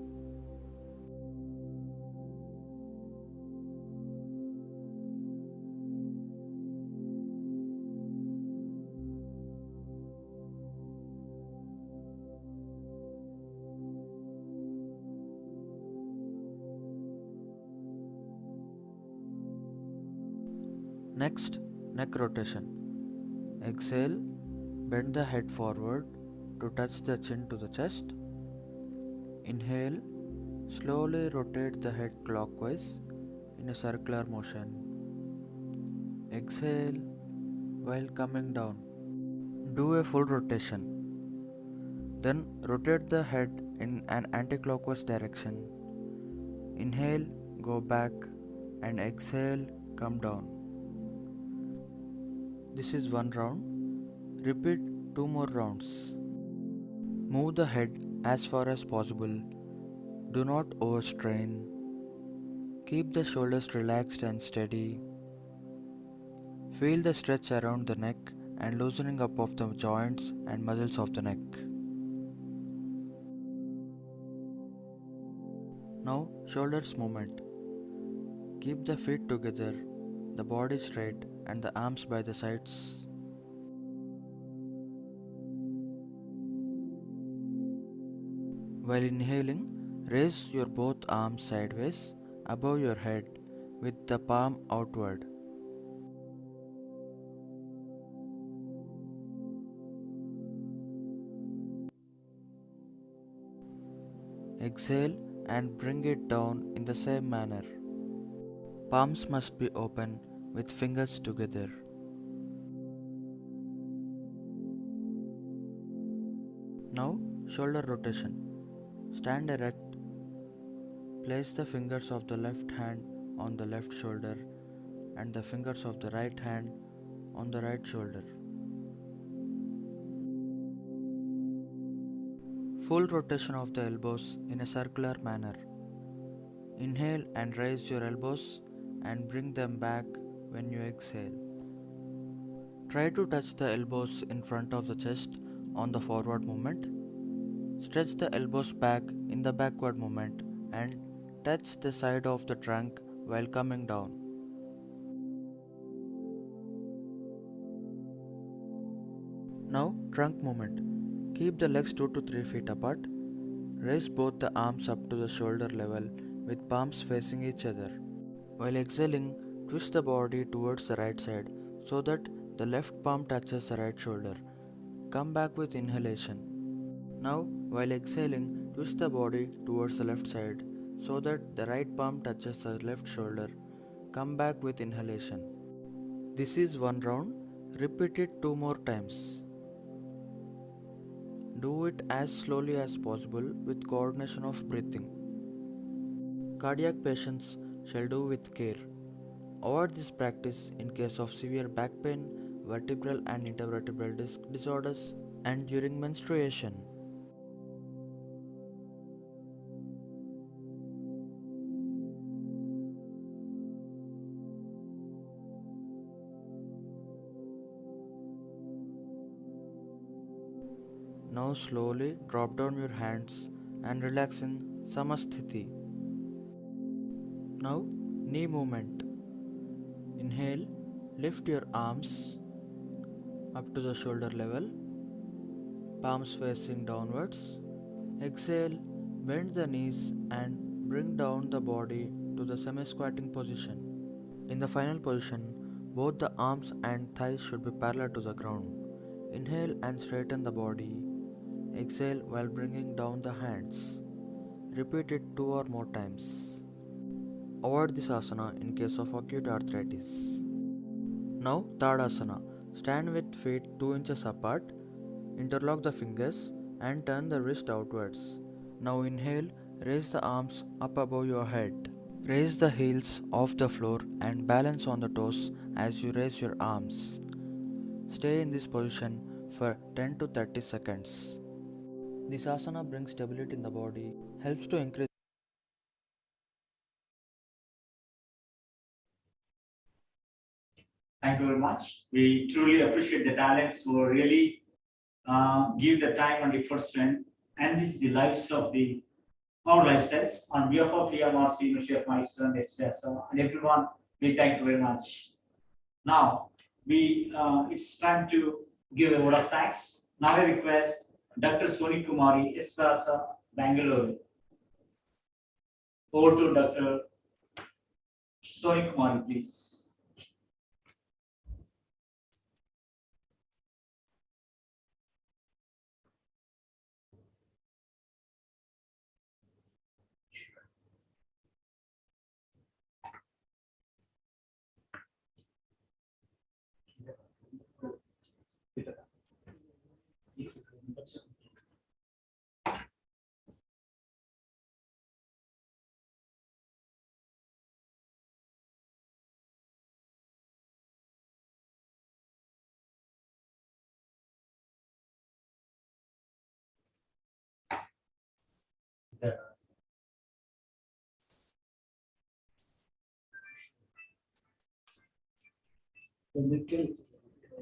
Next, neck rotation. Exhale, bend the head forward to touch the chin to the chest. Inhale, slowly rotate the head clockwise in a circular motion. Exhale while coming down. Do a full rotation. Then rotate the head in an anti-clockwise direction. Inhale, go back, and exhale, come down. This is one round. Repeat 2 more rounds. Move the head As far as possible, do not overstrain. Keep the shoulders relaxed and steady. Feel the stretch around the neck and loosening up of the joints and muscles of the neck. Now, shoulders movement. Keep the feet together, the body straight, and the arms by the sides. While inhaling, raise your both arms sideways above your head with the palm outward. Exhale and bring it down in the same manner. Palms must be open with fingers together. Now, shoulder rotation. Stand erect. Place the fingers of the left hand on the left shoulder and the fingers of the right hand on the right shoulder. Full rotation of the elbows in a circular manner. Inhale and raise your elbows and bring them back when you exhale. Try to touch the elbows in front of the chest on the forward movement. Stretch the elbows back in the backward movement and touch the side of the trunk while coming down. Now, trunk movement. Keep the legs 2 to 3 feet apart. Raise both the arms up to the shoulder level with palms facing each other. While exhaling, twist the body towards the right side so that the left palm touches the right shoulder. Come back with inhalation. Now, while exhaling, twist the body towards the left side so that the right palm touches the left shoulder. Come back with inhalation. This is one round. Repeat it 2 more times. Do it as slowly as possible with coordination of breathing. Cardiac patients shall do with care. Avoid this practice in case of severe back pain, vertebral and intervertebral disc disorders, and during menstruation. Now slowly drop down your hands and relax in Samasthiti. Now, knee movement. Inhale, lift your arms up to the shoulder level, palms facing downwards. Exhale, bend the knees and bring down the body to the semi-squatting position. In the final position, both the arms and thighs should be parallel to the ground. Inhale and straighten the body. Exhale while bringing down the hands. Repeat it 2 or more times. Avoid this asana in case of acute arthritis. Now, Tadasana. Stand with feet 2 inches apart. Interlock the fingers and turn the wrist outwards. Now inhale, raise the arms up above your head. Raise the heels off the floor and balance on the toes as you raise your arms. Stay in this position for 10 to 30 seconds. This asana brings stability in the body, helps to increase. Thank you very much. We truly appreciate the talents who really give the time and effort and enrich the lives of our lifestyles. On behalf of EMRC, University of Mysore, and everyone, we thank you very much. Now, it's time to give a word of thanks. Now I request Dr. Soni Kumari, Esrasa, Bangalore. Over to Dr. Soni Kumari, please.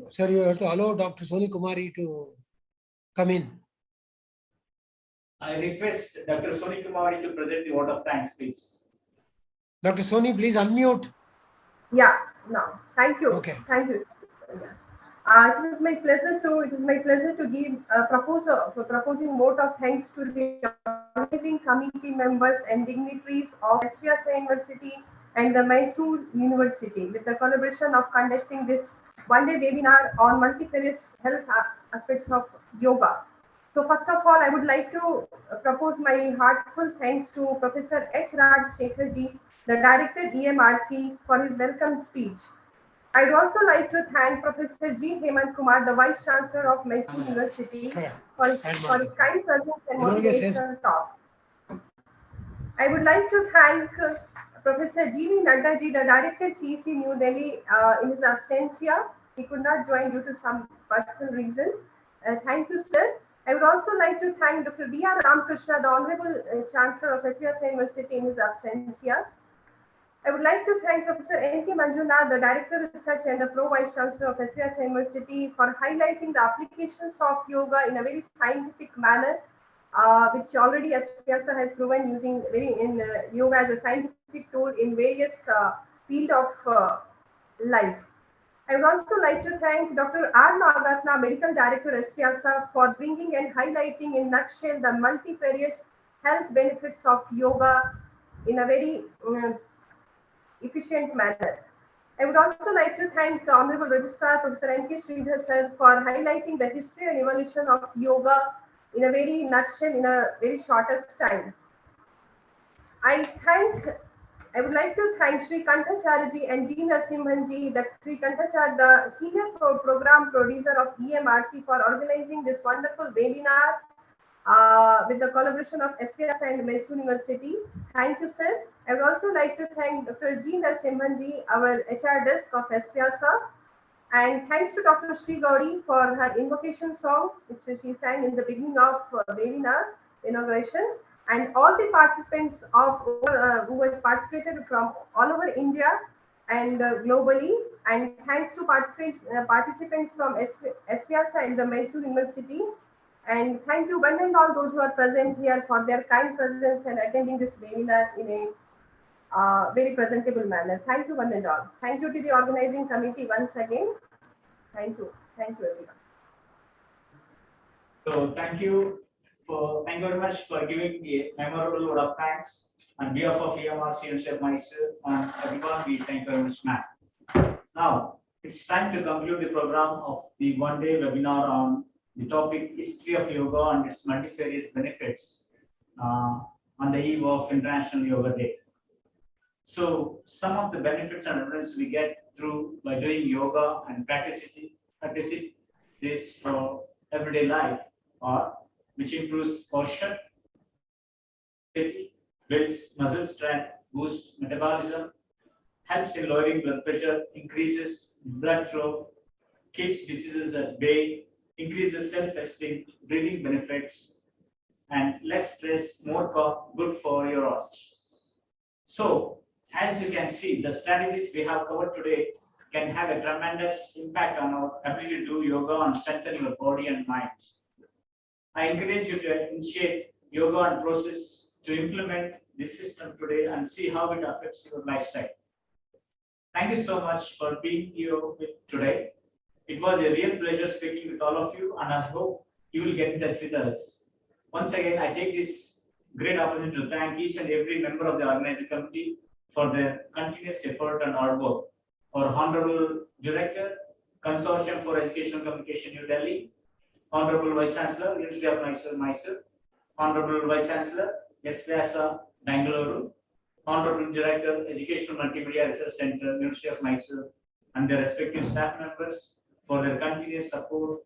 Sir, you have to allow Dr. Soni Kumari to come in. I request Dr. Soni Kumari to present the vote of thanks, please. Dr. Soni, please unmute. Yeah, no, thank you. Okay. Thank you. Yeah. It is my pleasure to give proposing vote of thanks to the organizing committee members and dignitaries of SVSI University and the Mysore University with the collaboration of conducting this one-day webinar on multifarious health aspects of yoga. So first of all, I would like to propose my heartfelt thanks to Professor H. Raj Shekharji, the Director EMRC, for his welcome speech. I'd also like to thank Professor G. Hemant Kumar, the Vice Chancellor of Mysore University, for his kind presence and motivational talk. I would like to thank Professor G.V. Nadda ji, the Director CEC New Delhi, in his absentia. He could not join due to some personal reason. Thank you, sir. I would also like to thank Dr. B.R. Ramakrishna, the Honorable Chancellor of SVSI University, in his absentia. I would like to thank Professor N.K. Manjunath, the Director of Research and the Pro Vice Chancellor of SVSI University, for highlighting the applications of yoga in a very scientific manner, which already SVSI has proven using yoga as a scientific tool in various field of life. I would also like to thank Dr. R. Nagatna, Medical Director SVSI, for bringing and highlighting in nutshell the multifarious health benefits of yoga in a very efficient manner. I would also like to thank the Honorable Registrar, Professor N.K. Sridhar sir, for highlighting the history and evolution of yoga in a very nutshell, in a very shortest time. I would like to thank Sri Kantacharya and G. Narasimhan, that Sri Kantacharya, the Senior Program Producer of EMRC, for organizing this wonderful webinar with the collaboration of SVSI and Mysore University. Thank you, sir. I would also like to thank Dr. G. Narasimhan, our HR desk of SVSI. And thanks to Dr. Sri Gauri for her invocation song, which she sang in the beginning of webinar inauguration. And all the participants who has participated from all over India and globally. And thanks to participants from SVSI and the Mysore University. And thank you one and all those who are present here for their kind presence and attending this webinar in a very presentable manner. Thank you one and all. Thank you to the organizing committee once again. Thank you. Thank you, everyone. So thank you very much for giving a memorable word of thanks on behalf of EMRC University of Mysore, and everyone, we thank you very much, ma'am. Now it's time to conclude the program of the one-day webinar on the topic history of yoga and its multifarious benefits on the eve of International Yoga Day. So some of the benefits and evidence we get through by doing yoga and practicing this for everyday life are which improves posture, builds muscle strength, boosts metabolism, helps in lowering blood pressure, increases blood flow, keeps diseases at bay, increases self-esteem, breathing benefits, and less stress, more good for your heart. So, as you can see, the strategies we have covered today can have a tremendous impact on our ability to do yoga and strengthen your body and mind. I encourage you to initiate yoga and process to implement this system today and see how it affects your lifestyle. Thank you so much for being here today. It was a real pleasure speaking with all of you, and I hope you will get in touch with us. Once again, I take this great opportunity to thank each and every member of the organizing committee for their continuous effort and hard work. Our Honorable Director, Consortium for Educational Communication, New Delhi, Honorable Vice Chancellor, University of Mysore, Honorable Vice Chancellor, SVSI, Bangalore, Honorable Director, Educational Multimedia Research Center, University of Mysore, and their respective staff members for their continuous support.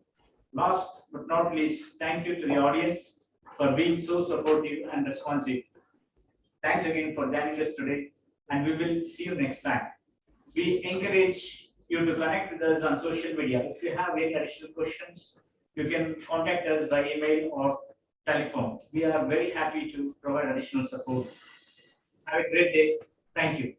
Last but not least, thank you to the audience for being so supportive and responsive. Thanks again for joining us today, and we will see you next time. We encourage you to connect with us on social media. If you have any additional questions, you can contact us by email or telephone. We are very happy to provide additional support. Have a great day. Thank you.